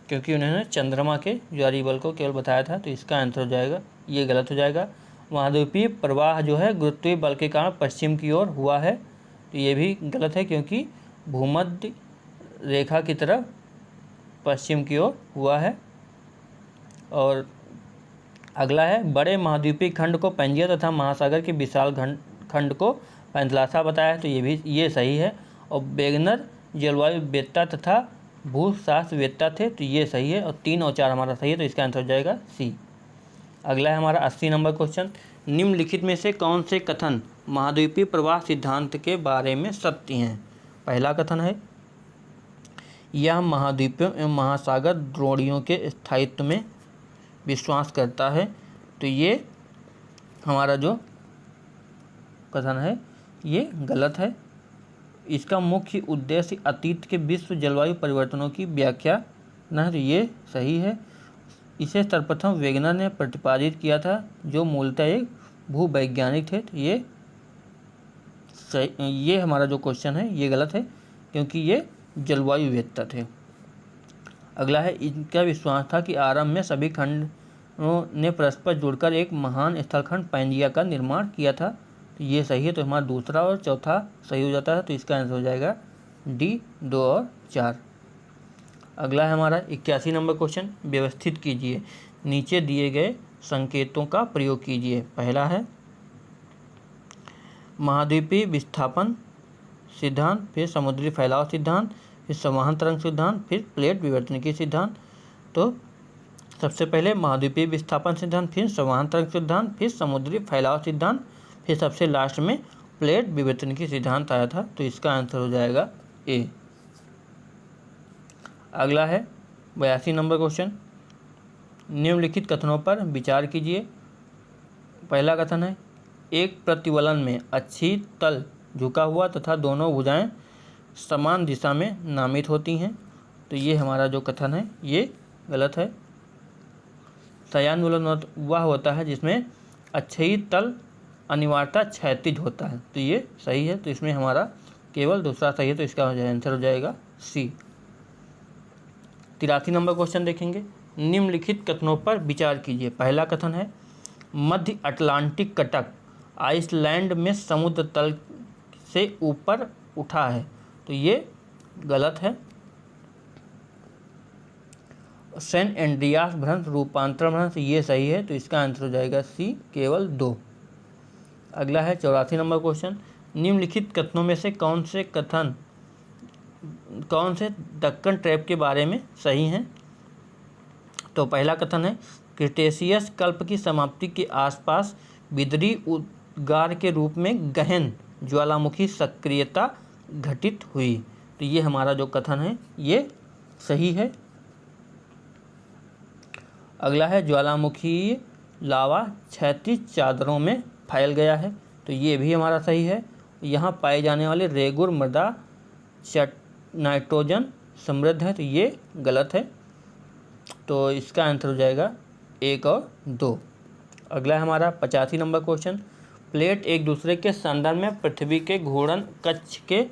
क्योंकि उन्होंने चंद्रमा के ज्वारीय बल को केवल बताया था, तो इसका आंसर हो जाएगा ये गलत हो जाएगा। महाद्वीपीय प्रवाह जो है गुरुत्वीय बल के कारण पश्चिम की ओर हुआ है, तो ये भी गलत है क्योंकि भूमध्य रेखा की तरफ पश्चिम की ओर हुआ है। और अगला है, बड़े महाद्वीपीय खंड को पैंजिया तथा महासागर के विशाल खंड को पैंथलासा बताया है, तो ये सही है। और वेगनर जलवायु वेत्ता तथा भूशास्त्रवेत्ता थे, तो ये सही है। और 3 और 4 हमारा सही है, तो इसका आंसर हो जाएगा सी। अगला है हमारा 80 नंबर क्वेश्चन, निम्नलिखित में से कौन से कथन महाद्वीपीय प्रवाह सिद्धांत के बारे में सत्य हैं। पहला कथन है, यह महाद्वीपों एवं महासागर द्रोणियों के स्थायित्व में विश्वास करता है, तो ये हमारा जो कथन है ये गलत है। इसका मुख्य उद्देश्य अतीत के विश्व जलवायु परिवर्तनों की व्याख्या न है, तो ये सही है। इसे सर्वप्रथम वेगनर ने प्रतिपादित किया था जो मूलतः एक भूवैज्ञानिक थे, तो ये हमारा जो क्वेश्चन है ये गलत है क्योंकि ये जलवायुवेत्ता थे। अगला है, इनका विश्वास था कि आरंभ में सभी खंडों ने परस्पर जुड़कर एक महान स्थलखंड पैंजिया का निर्माण किया था, तो ये सही है। तो हमारा दूसरा और चौथा सही हो जाता है, तो इसका आंसर हो जाएगा डी, 2 और 4। अगला है हमारा 81 नंबर क्वेश्चन, व्यवस्थित कीजिए, नीचे दिए गए संकेतों का प्रयोग कीजिए। पहला है महाद्वीपीय विस्थापन सिद्धांत, फिर समुद्री फैलाव सिद्धांत, फिर संवहन तरंग सिद्धांत, फिर प्लेट विवर्तनिकी सिद्धांत। तो सबसे पहले महाद्वीपीय विस्थापन सिद्धांत, फिर संवहन तरंग सिद्धांत, फिर समुद्री फैलाव सिद्धांत, फिर सबसे लास्ट में प्लेट विवर्तनिकी सिद्धांत आया था। तो इसका आंसर हो जाएगा ए। अगला है 82 नंबर क्वेश्चन। निम्नलिखित कथनों पर विचार कीजिए। पहला कथन है, एक प्रतिवलन में अक्षीय तल झुका हुआ तथा दोनों भुजाएं समान दिशा में नामित होती हैं। तो ये हमारा जो कथन है ये गलत है। शयनोत्तोलन वह होता है जिसमें अक्षीय तल अनिवार्यतः क्षैतिज होता है। तो ये सही है। तो इसमें हमारा केवल दूसरा सही है। तो इसका आंसर हो जाएगा सी। 83 नंबर क्वेश्चन देखेंगे। निम्नलिखित कथनों पर विचार कीजिए। पहला कथन है, मध्य अटलांटिक कटक आइसलैंड में समुद्र तल से ऊपर उठा है। तो ये गलत है। सैन एंड्रियास भ्रंश रूपांतरण भ्रंश, ये सही है। तो इसका आंसर हो जाएगा सी, केवल 2। अगला है 84 नंबर क्वेश्चन। निम्नलिखित कथनों में से कौन से दक्कन ट्रैप के बारे में सही हैं? तो पहला कथन है, क्रिटेशियस कल्प की समाप्ति के आसपास बिदरी उद्गार के रूप में गहन ज्वालामुखी सक्रियता घटित हुई। तो ये हमारा जो कथन है ये सही है। अगला है, ज्वालामुखी लावा क्षैतिज चादरों में फैल गया है। तो ये भी हमारा सही है। यहाँ पाए जाने वाले रेगुर मृदा नाइट्रोजन समृद्ध है। तो ये गलत है। तो इसका आंसर हो जाएगा 1 और 2। अगला है हमारा 85 नंबर क्वेश्चन। प्लेट एक दूसरे के संदर्भ में पृथ्वी के घूर्णन कक्ष के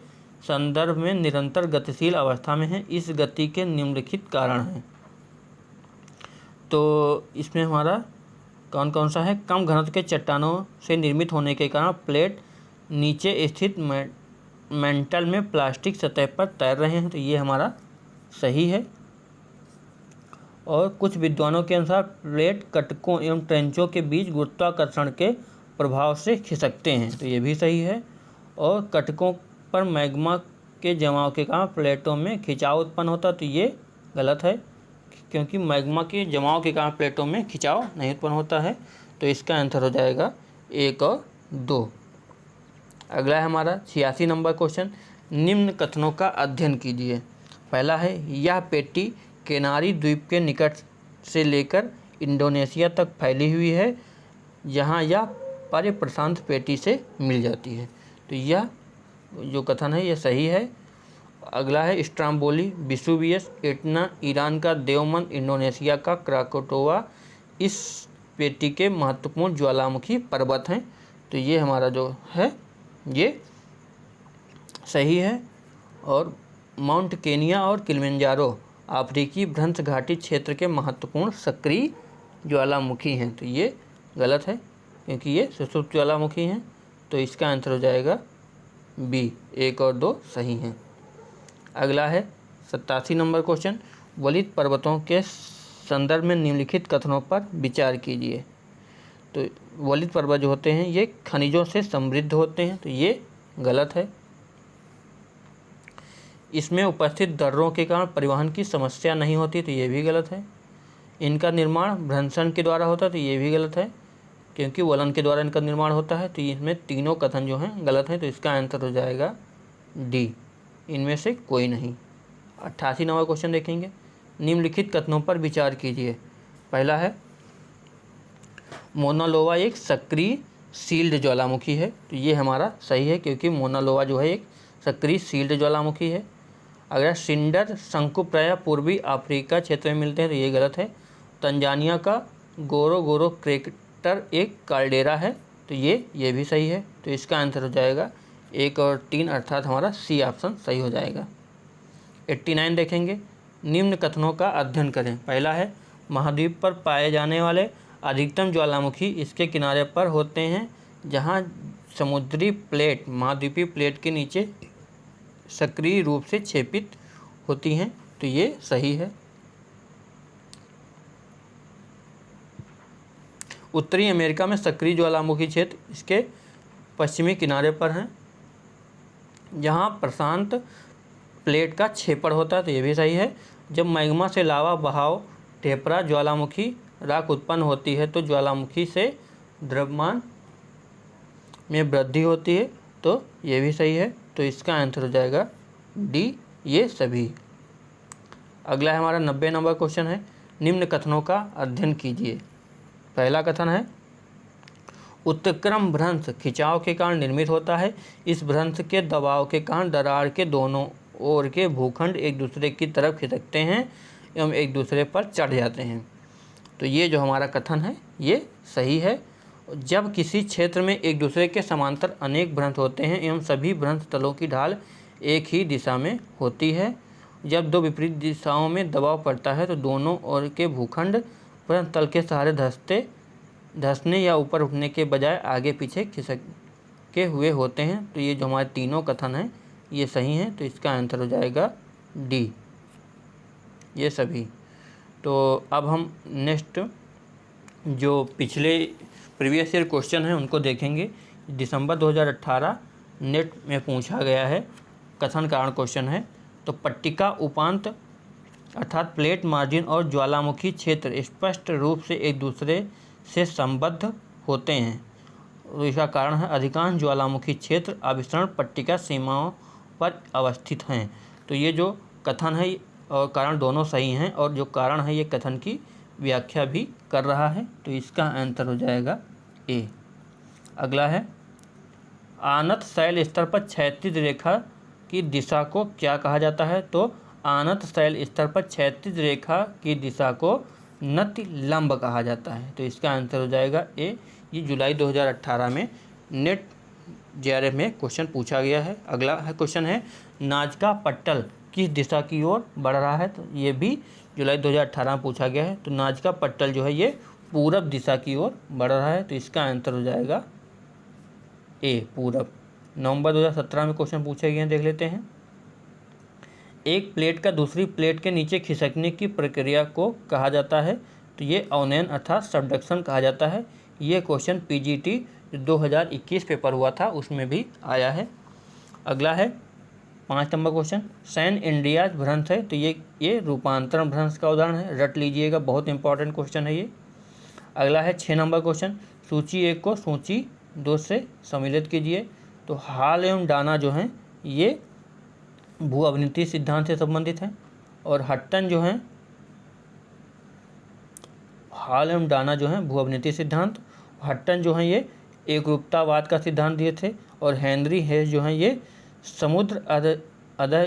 संदर्भ में निरंतर गतिशील अवस्था में है। इस गति के निम्नलिखित कारण हैं। तो इसमें हमारा कौन कौन सा है? कम घनत्व के चट्टानों से निर्मित होने के कारण प्लेट नीचे स्थित मेंटल में प्लास्टिक सतह पर तैर रहे हैं। तो ये हमारा सही है। और कुछ विद्वानों के अनुसार प्लेट कटकों एवं ट्रेंचों के बीच गुरुत्वाकर्षण के प्रभाव से खिसकते हैं। तो ये भी सही है। और कटकों पर मैग्मा के जमाव के कारण प्लेटों में खिंचाव उत्पन्न होता है। तो ये गलत है, क्योंकि मैग्मा के जमाव के कारण प्लेटों में खिंचाव नहीं उत्पन्न होता है। तो इसका आंसर हो जाएगा 1 और 2। अगला है हमारा 86 नंबर क्वेश्चन। निम्न कथनों का अध्ययन कीजिए। पहला है, यह पेटी केनारी द्वीप के निकट से लेकर इंडोनेशिया तक फैली हुई है, जहाँ यह परिप्रशांत पेटी से मिल जाती है। तो यह जो कथन है यह सही है। अगला है, स्ट्राम्बोली, विसुवियस, एटना ईरान का देवमन, इंडोनेशिया का क्राकोटोवा इस पेटी के महत्वपूर्ण ज्वालामुखी पर्वत हैं। तो ये हमारा जो है ये सही है। और माउंट केनिया और किलिमंजारो अफ्रीकी भ्रंश घाटी क्षेत्र के महत्वपूर्ण सक्रिय ज्वालामुखी हैं। तो ये गलत है, क्योंकि ये सुषुप्त ज्वालामुखी हैं। तो इसका आंसर हो जाएगा बी, 1 और 2 सही हैं। अगला है 87 नंबर क्वेश्चन। वलित पर्वतों के संदर्भ में निम्नलिखित कथनों पर विचार कीजिए। तो वलित पर्वत जो होते हैं ये खनिजों से समृद्ध होते हैं। तो ये गलत है। इसमें उपस्थित दर्रों के कारण परिवहन की समस्या नहीं होती। तो ये भी गलत है। इनका निर्माण भ्रंशन के द्वारा होता है। तो ये भी गलत है, क्योंकि वलन के द्वारा इनका निर्माण होता है। तो इसमें तीनों कथन जो हैं गलत हैं। तो इसका आंसर हो जाएगा डी, इनमें से कोई नहीं। 88 नंबर क्वेश्चन देखेंगे। निम्नलिखित कथनों पर विचार कीजिए। पहला है, मोनालोवा एक सक्रिय सील्ड ज्वालामुखी है। तो ये हमारा सही है, क्योंकि मोनालोवा जो है एक सक्रिय सील्ड ज्वालामुखी है। अगर सिंडर शंकु प्रायः पूर्वी अफ्रीका क्षेत्र में मिलते हैं। तो ये गलत है। तंजानिया का गोरो क्रेटर एक काल्डेरा है। तो ये भी सही है। तो इसका आंसर हो जाएगा 1 और 3, अर्थात हमारा सी ऑप्शन सही हो जाएगा। 89 देखेंगे। निम्न कथनों का अध्ययन करें। पहला है, महाद्वीप पर पाए जाने वाले अधिकतम ज्वालामुखी इसके किनारे पर होते हैं, जहां समुद्री प्लेट महाद्वीपीय प्लेट के नीचे सक्रिय रूप से क्षेपित होती हैं। तो ये सही है। उत्तरी अमेरिका में सक्रिय ज्वालामुखी क्षेत्र इसके पश्चिमी किनारे पर हैं, जहां प्रशांत प्लेट का छेपर होता है, तो ये भी सही है। जब मैग्मा से लावा बहाव टेपरा ज्वालामुखी राख उत्पन्न होती है तो ज्वालामुखी से द्रव्यमान में वृद्धि होती है, तो ये भी सही है। तो इसका आंसर हो जाएगा डी, ये सभी। अगला है हमारा 90 नंबर क्वेश्चन है, निम्न कथनों का अध्ययन कीजिए। पहला कथन है, उत्क्रम भ्रंश खिंचाव के कारण निर्मित होता है। इस भ्रंश के दबाव के कारण दरार के दोनों ओर के भूखंड एक दूसरे की तरफ खिसकते हैं एवं एक दूसरे पर चढ़ जाते हैं। तो ये जो हमारा कथन है ये सही है। जब किसी क्षेत्र में एक दूसरे के समांतर अनेक भ्रंश होते हैं एवं सभी भ्रंश तलों की ढाल एक ही दिशा में होती है, जब दो विपरीत दिशाओं में दबाव पड़ता है तो दोनों ओर के भूखंड भ्रंश तल के सहारे धंसने या ऊपर उठने के बजाय आगे पीछे खिसके हुए होते हैं। तो ये जो हमारे तीनों कथन हैं ये सही हैं। तो इसका आंसर हो जाएगा डी, ये सभी। तो अब हम नेक्स्ट जो पिछले प्रीवियस ईयर क्वेश्चन हैं उनको देखेंगे। दिसंबर 2018 नेट में पूछा गया है, कथन कारण क्वेश्चन है। तो पट्टिका उपांत अर्थात प्लेट मार्जिन और ज्वालामुखी क्षेत्र स्पष्ट रूप से एक दूसरे से संबद्ध होते हैं। तो इसका कारण है अधिकांश ज्वालामुखी क्षेत्र अभिसरण पट्टिका सीमाओं पर अवस्थित हैं। तो ये जो कथन है और कारण दोनों सही हैं, और जो कारण है ये कथन की व्याख्या भी कर रहा है। तो इसका आंसर हो जाएगा ए। अगला है, आनत शैल स्तर पर क्षैतिज रेखा की दिशा को क्या कहा जाता है? तो आनत शैल स्तर पर क्षैतिज रेखा की दिशा को नति लंब कहा जाता है। तो इसका आंसर हो जाएगा ए। ये जुलाई 2018 में नेट जेआरएफ में क्वेश्चन पूछा गया है। अगला क्वेश्चन है, नाजका पट्टल किस दिशा की ओर बढ़ रहा है? तो ये भी जुलाई 2018 में पूछा गया है। तो नाजका पट्टल जो है ये पूरब दिशा की ओर बढ़ रहा है। तो इसका आंसर हो जाएगा ए, पूरब। नवंबर 2017 में क्वेश्चन पूछे गए हैं, देख लेते हैं। एक प्लेट का दूसरी प्लेट के नीचे खिसकने की प्रक्रिया को कहा जाता है। तो ये अवनयन अर्थात सबडक्शन कहा जाता है। ये क्वेश्चन पीजीटी 2021 पेपर हुआ था उसमें भी आया है। अगला है 5 नंबर क्वेश्चन, सैन इंडियाज भ्रंश है। तो ये रूपांतरण भ्रंश का उदाहरण है, रट लीजिएगा, बहुत इंपॉर्टेंट क्वेश्चन है ये। अगला है 6 नंबर क्वेश्चन, सूची 1 को सूची 2 से सम्मिलित कीजिए। तो हाल एवं डाना जो हैं ये भू अवनति सिद्धांत से संबंधित हैं, और हट्टन जो हैं, हाल एवं डाना जो हैं भू अवनति सिद्धांत, हट्टन जो हैं ये एकरूपतावाद का सिद्धांत दिए थे, और हेनरी हेस जो हैं ये समुद्र अधः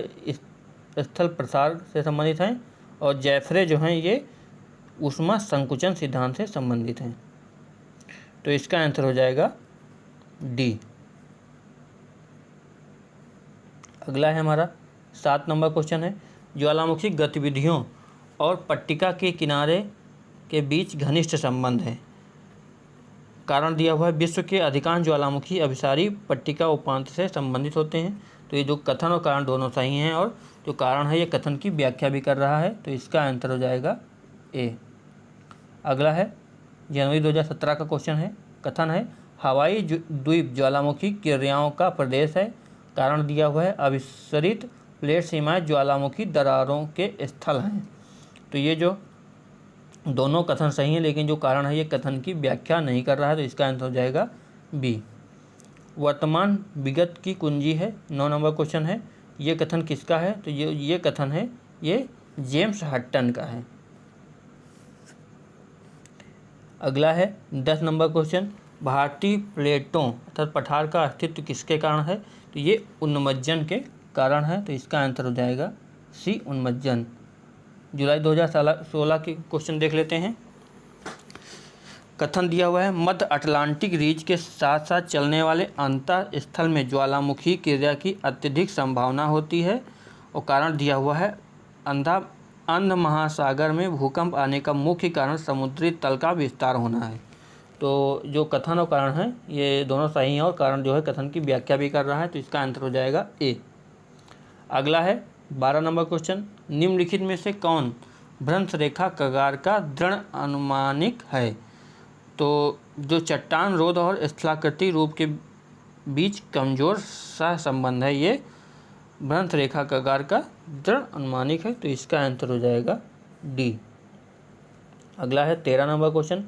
स्थल प्रसार से संबंधित हैं, और जैफरे जो हैं ये ऊष्मा संकुचन सिद्धांत से संबंधित हैं। तो इसका आंसर हो जाएगा डी। अगला है हमारा 7 नंबर क्वेश्चन है, ज्वालामुखी गतिविधियों और पट्टिका के किनारे के बीच घनिष्ठ संबंध है। कारण दिया हुआ है, विश्व के अधिकांश ज्वालामुखी अभिसारी पट्टिका उपांत से संबंधित होते हैं। तो ये जो कथन और कारण दोनों सही हैं, और जो कारण है ये कथन की व्याख्या भी कर रहा है। तो इसका आंसर हो जाएगा ए। अगला है जनवरी 2017 का क्वेश्चन है, कथन है, हवाई द्वीप ज्वालामुखी क्रियाओं का प्रदेश है। कारण दिया हुआ है, अभिसरित प्लेट सीमाएं ज्वालामुखी दरारों के स्थल हैं। तो ये जो दोनों कथन सही हैं, लेकिन जो कारण है ये कथन की व्याख्या नहीं कर रहा है। तो इसका आंसर हो जाएगा बी। वर्तमान विगत की कुंजी है, 9 नंबर क्वेश्चन है, ये कथन किसका है? तो ये कथन है ये जेम्स हट्टन का है। अगला है 10 नंबर क्वेश्चन, भारतीय प्लेटों अर्थात पठार का अस्तित्व किसके कारण है? तो ये उन्मज्जन के कारण है। तो इसका आंसर हो जाएगा सी, उन्मज्जन। जुलाई 2016 के क्वेश्चन देख लेते हैं। कथन दिया हुआ है, मध्य अटलांटिक रीज के साथ साथ चलने वाले अंतर स्थल में ज्वालामुखी क्रिया की अत्यधिक संभावना होती है, और कारण दिया हुआ है, अंध महासागर में भूकंप आने का मुख्य कारण समुद्री तल का विस्तार होना है। तो जो कथन और कारण है ये दोनों सही हैं, और कारण जो है कथन की व्याख्या भी कर रहा है। तो इसका आंसर हो जाएगा ए। अगला है 12 नंबर क्वेश्चन, निम्नलिखित में से कौन भ्रंश रेखा कगार का दृढ़ अनुमानिक है? तो जो चट्टान रोध और स्थलाकृति रूप के बीच कमजोर सह संबंध है ये भ्रंश रेखा कगार का दृढ़ अनुमानिक है, तो इसका आंसर हो जाएगा डी। अगला है 13 नंबर क्वेश्चन,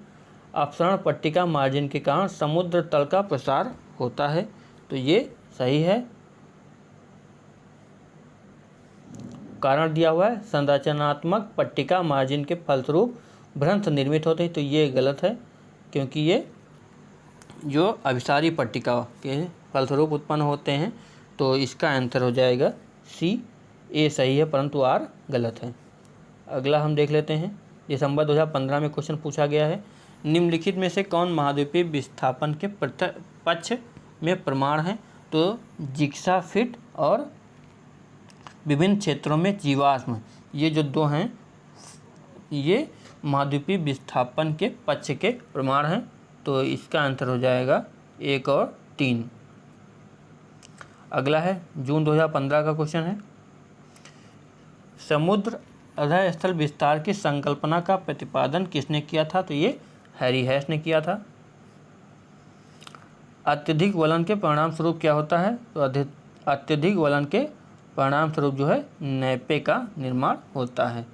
अपसरण पट्टिका मार्जिन के कारण समुद्र तल का प्रसार होता है, तो ये सही है। कारण दिया हुआ है संरचनात्मक पट्टिका मार्जिन के फलस्वरूप भ्रंश निर्मित होते हैं, तो ये गलत है, क्योंकि ये जो अभिसारी पट्टिका के फलस्वरूप उत्पन्न होते हैं, तो इसका आंसर हो जाएगा सी। ए सही है परंतु आर गलत है। अगला हम देख लेते हैं, दिसंबर 2015 में क्वेश्चन पूछा गया है, निम्नलिखित में से कौन महाद्वीपीय विस्थापन के पक्ष में प्रमाण है, तो जिग्सा फिट और विभिन्न क्षेत्रों में जीवाश्म, ये जो दो हैं ये महाद्वीपीय विस्थापन के पक्ष के प्रमाण हैं, तो इसका आंसर हो जाएगा 1 और 3। अगला है जून 2015 का क्वेश्चन है, समुद्र अधः स्थल विस्तार की संकल्पना का प्रतिपादन किसने किया था, तो ये हैरी हैश ने किया था। अत्यधिक वलन के परिणाम स्वरूप क्या होता है, तो अत्यधिक वलन के परिणाम स्वरूप जो है नैपे का निर्माण होता है।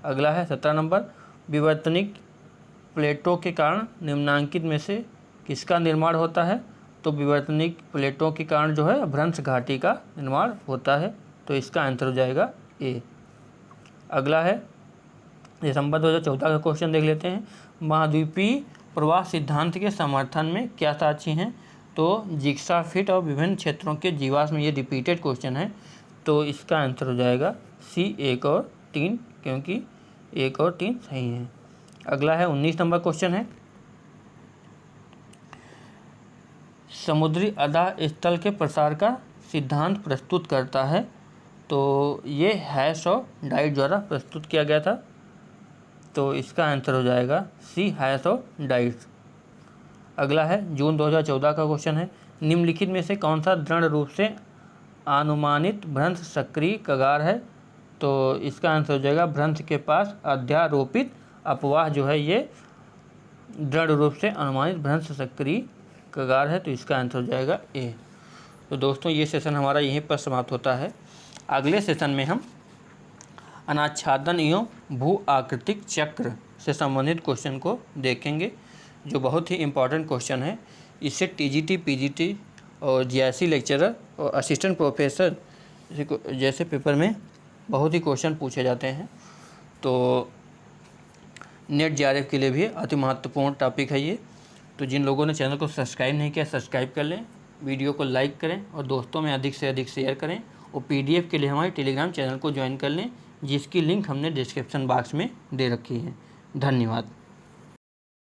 अगला है 17 नंबर, विवर्तनिक प्लेटों के कारण निम्नांकित में से किसका निर्माण होता है, तो विवर्तनिक प्लेटों के कारण जो है भ्रंश घाटी का निर्माण होता है, तो इसका आंसर हो जाएगा ए। अगला है दिसंबर 2014 का क्वेश्चन देख लेते हैं, महाद्वीपीय प्रवाह सिद्धांत के समर्थन में क्या साक्षी हैं, तो जिग्सा फिट और विभिन्न क्षेत्रों के जीवाश्म, ये रिपीटेड क्वेश्चन है, तो इसका आंसर हो जाएगा सी 1 और 3, क्योंकि 1 और 3 सही है। अगला है 19 नंबर क्वेश्चन है, समुद्री अधः स्थल के प्रसार का सिद्धांत प्रस्तुत करता है, तो ये हैश और डाइट द्वारा प्रस्तुत किया गया था, तो इसका आंसर हो जाएगा सी हैश और डाइट। अगला है जून 2014 का क्वेश्चन है, निम्नलिखित में से कौन सा दृढ़ रूप से अनुमानित भ्रंश सक्रिय कगार है, तो इसका आंसर हो जाएगा भ्रंश के पास अध्यारोपित अपवाह जो है ये दृढ़ रूप से अनुमानित भ्रंश सक्रिय कगार है, तो इसका आंसर हो जाएगा ए। तो दोस्तों ये सेशन हमारा यहीं पर समाप्त होता है। अगले सेशन में हम अनाच्छादन एवं भू आकृतिक चक्र से संबंधित क्वेश्चन को देखेंगे, जो बहुत ही इम्पॉर्टेंट क्वेश्चन है। इससे टीजीटी, पीजीटी और जीआईसी लेक्चरर और असिस्टेंट प्रोफेसर जैसे पेपर में बहुत ही क्वेश्चन पूछे जाते हैं, तो नेट जेआरएफ के लिए भी अति महत्वपूर्ण टॉपिक है ये। तो जिन लोगों ने चैनल को सब्सक्राइब नहीं किया, सब्सक्राइब कर लें, वीडियो को लाइक करें और दोस्तों में अधिक से अधिक शेयर करें, और पीडीएफ के लिए हमारे टेलीग्राम चैनल को ज्वाइन कर लें, जिसकी लिंक हमने डिस्क्रिप्शन बॉक्स में दे रखी है। धन्यवाद।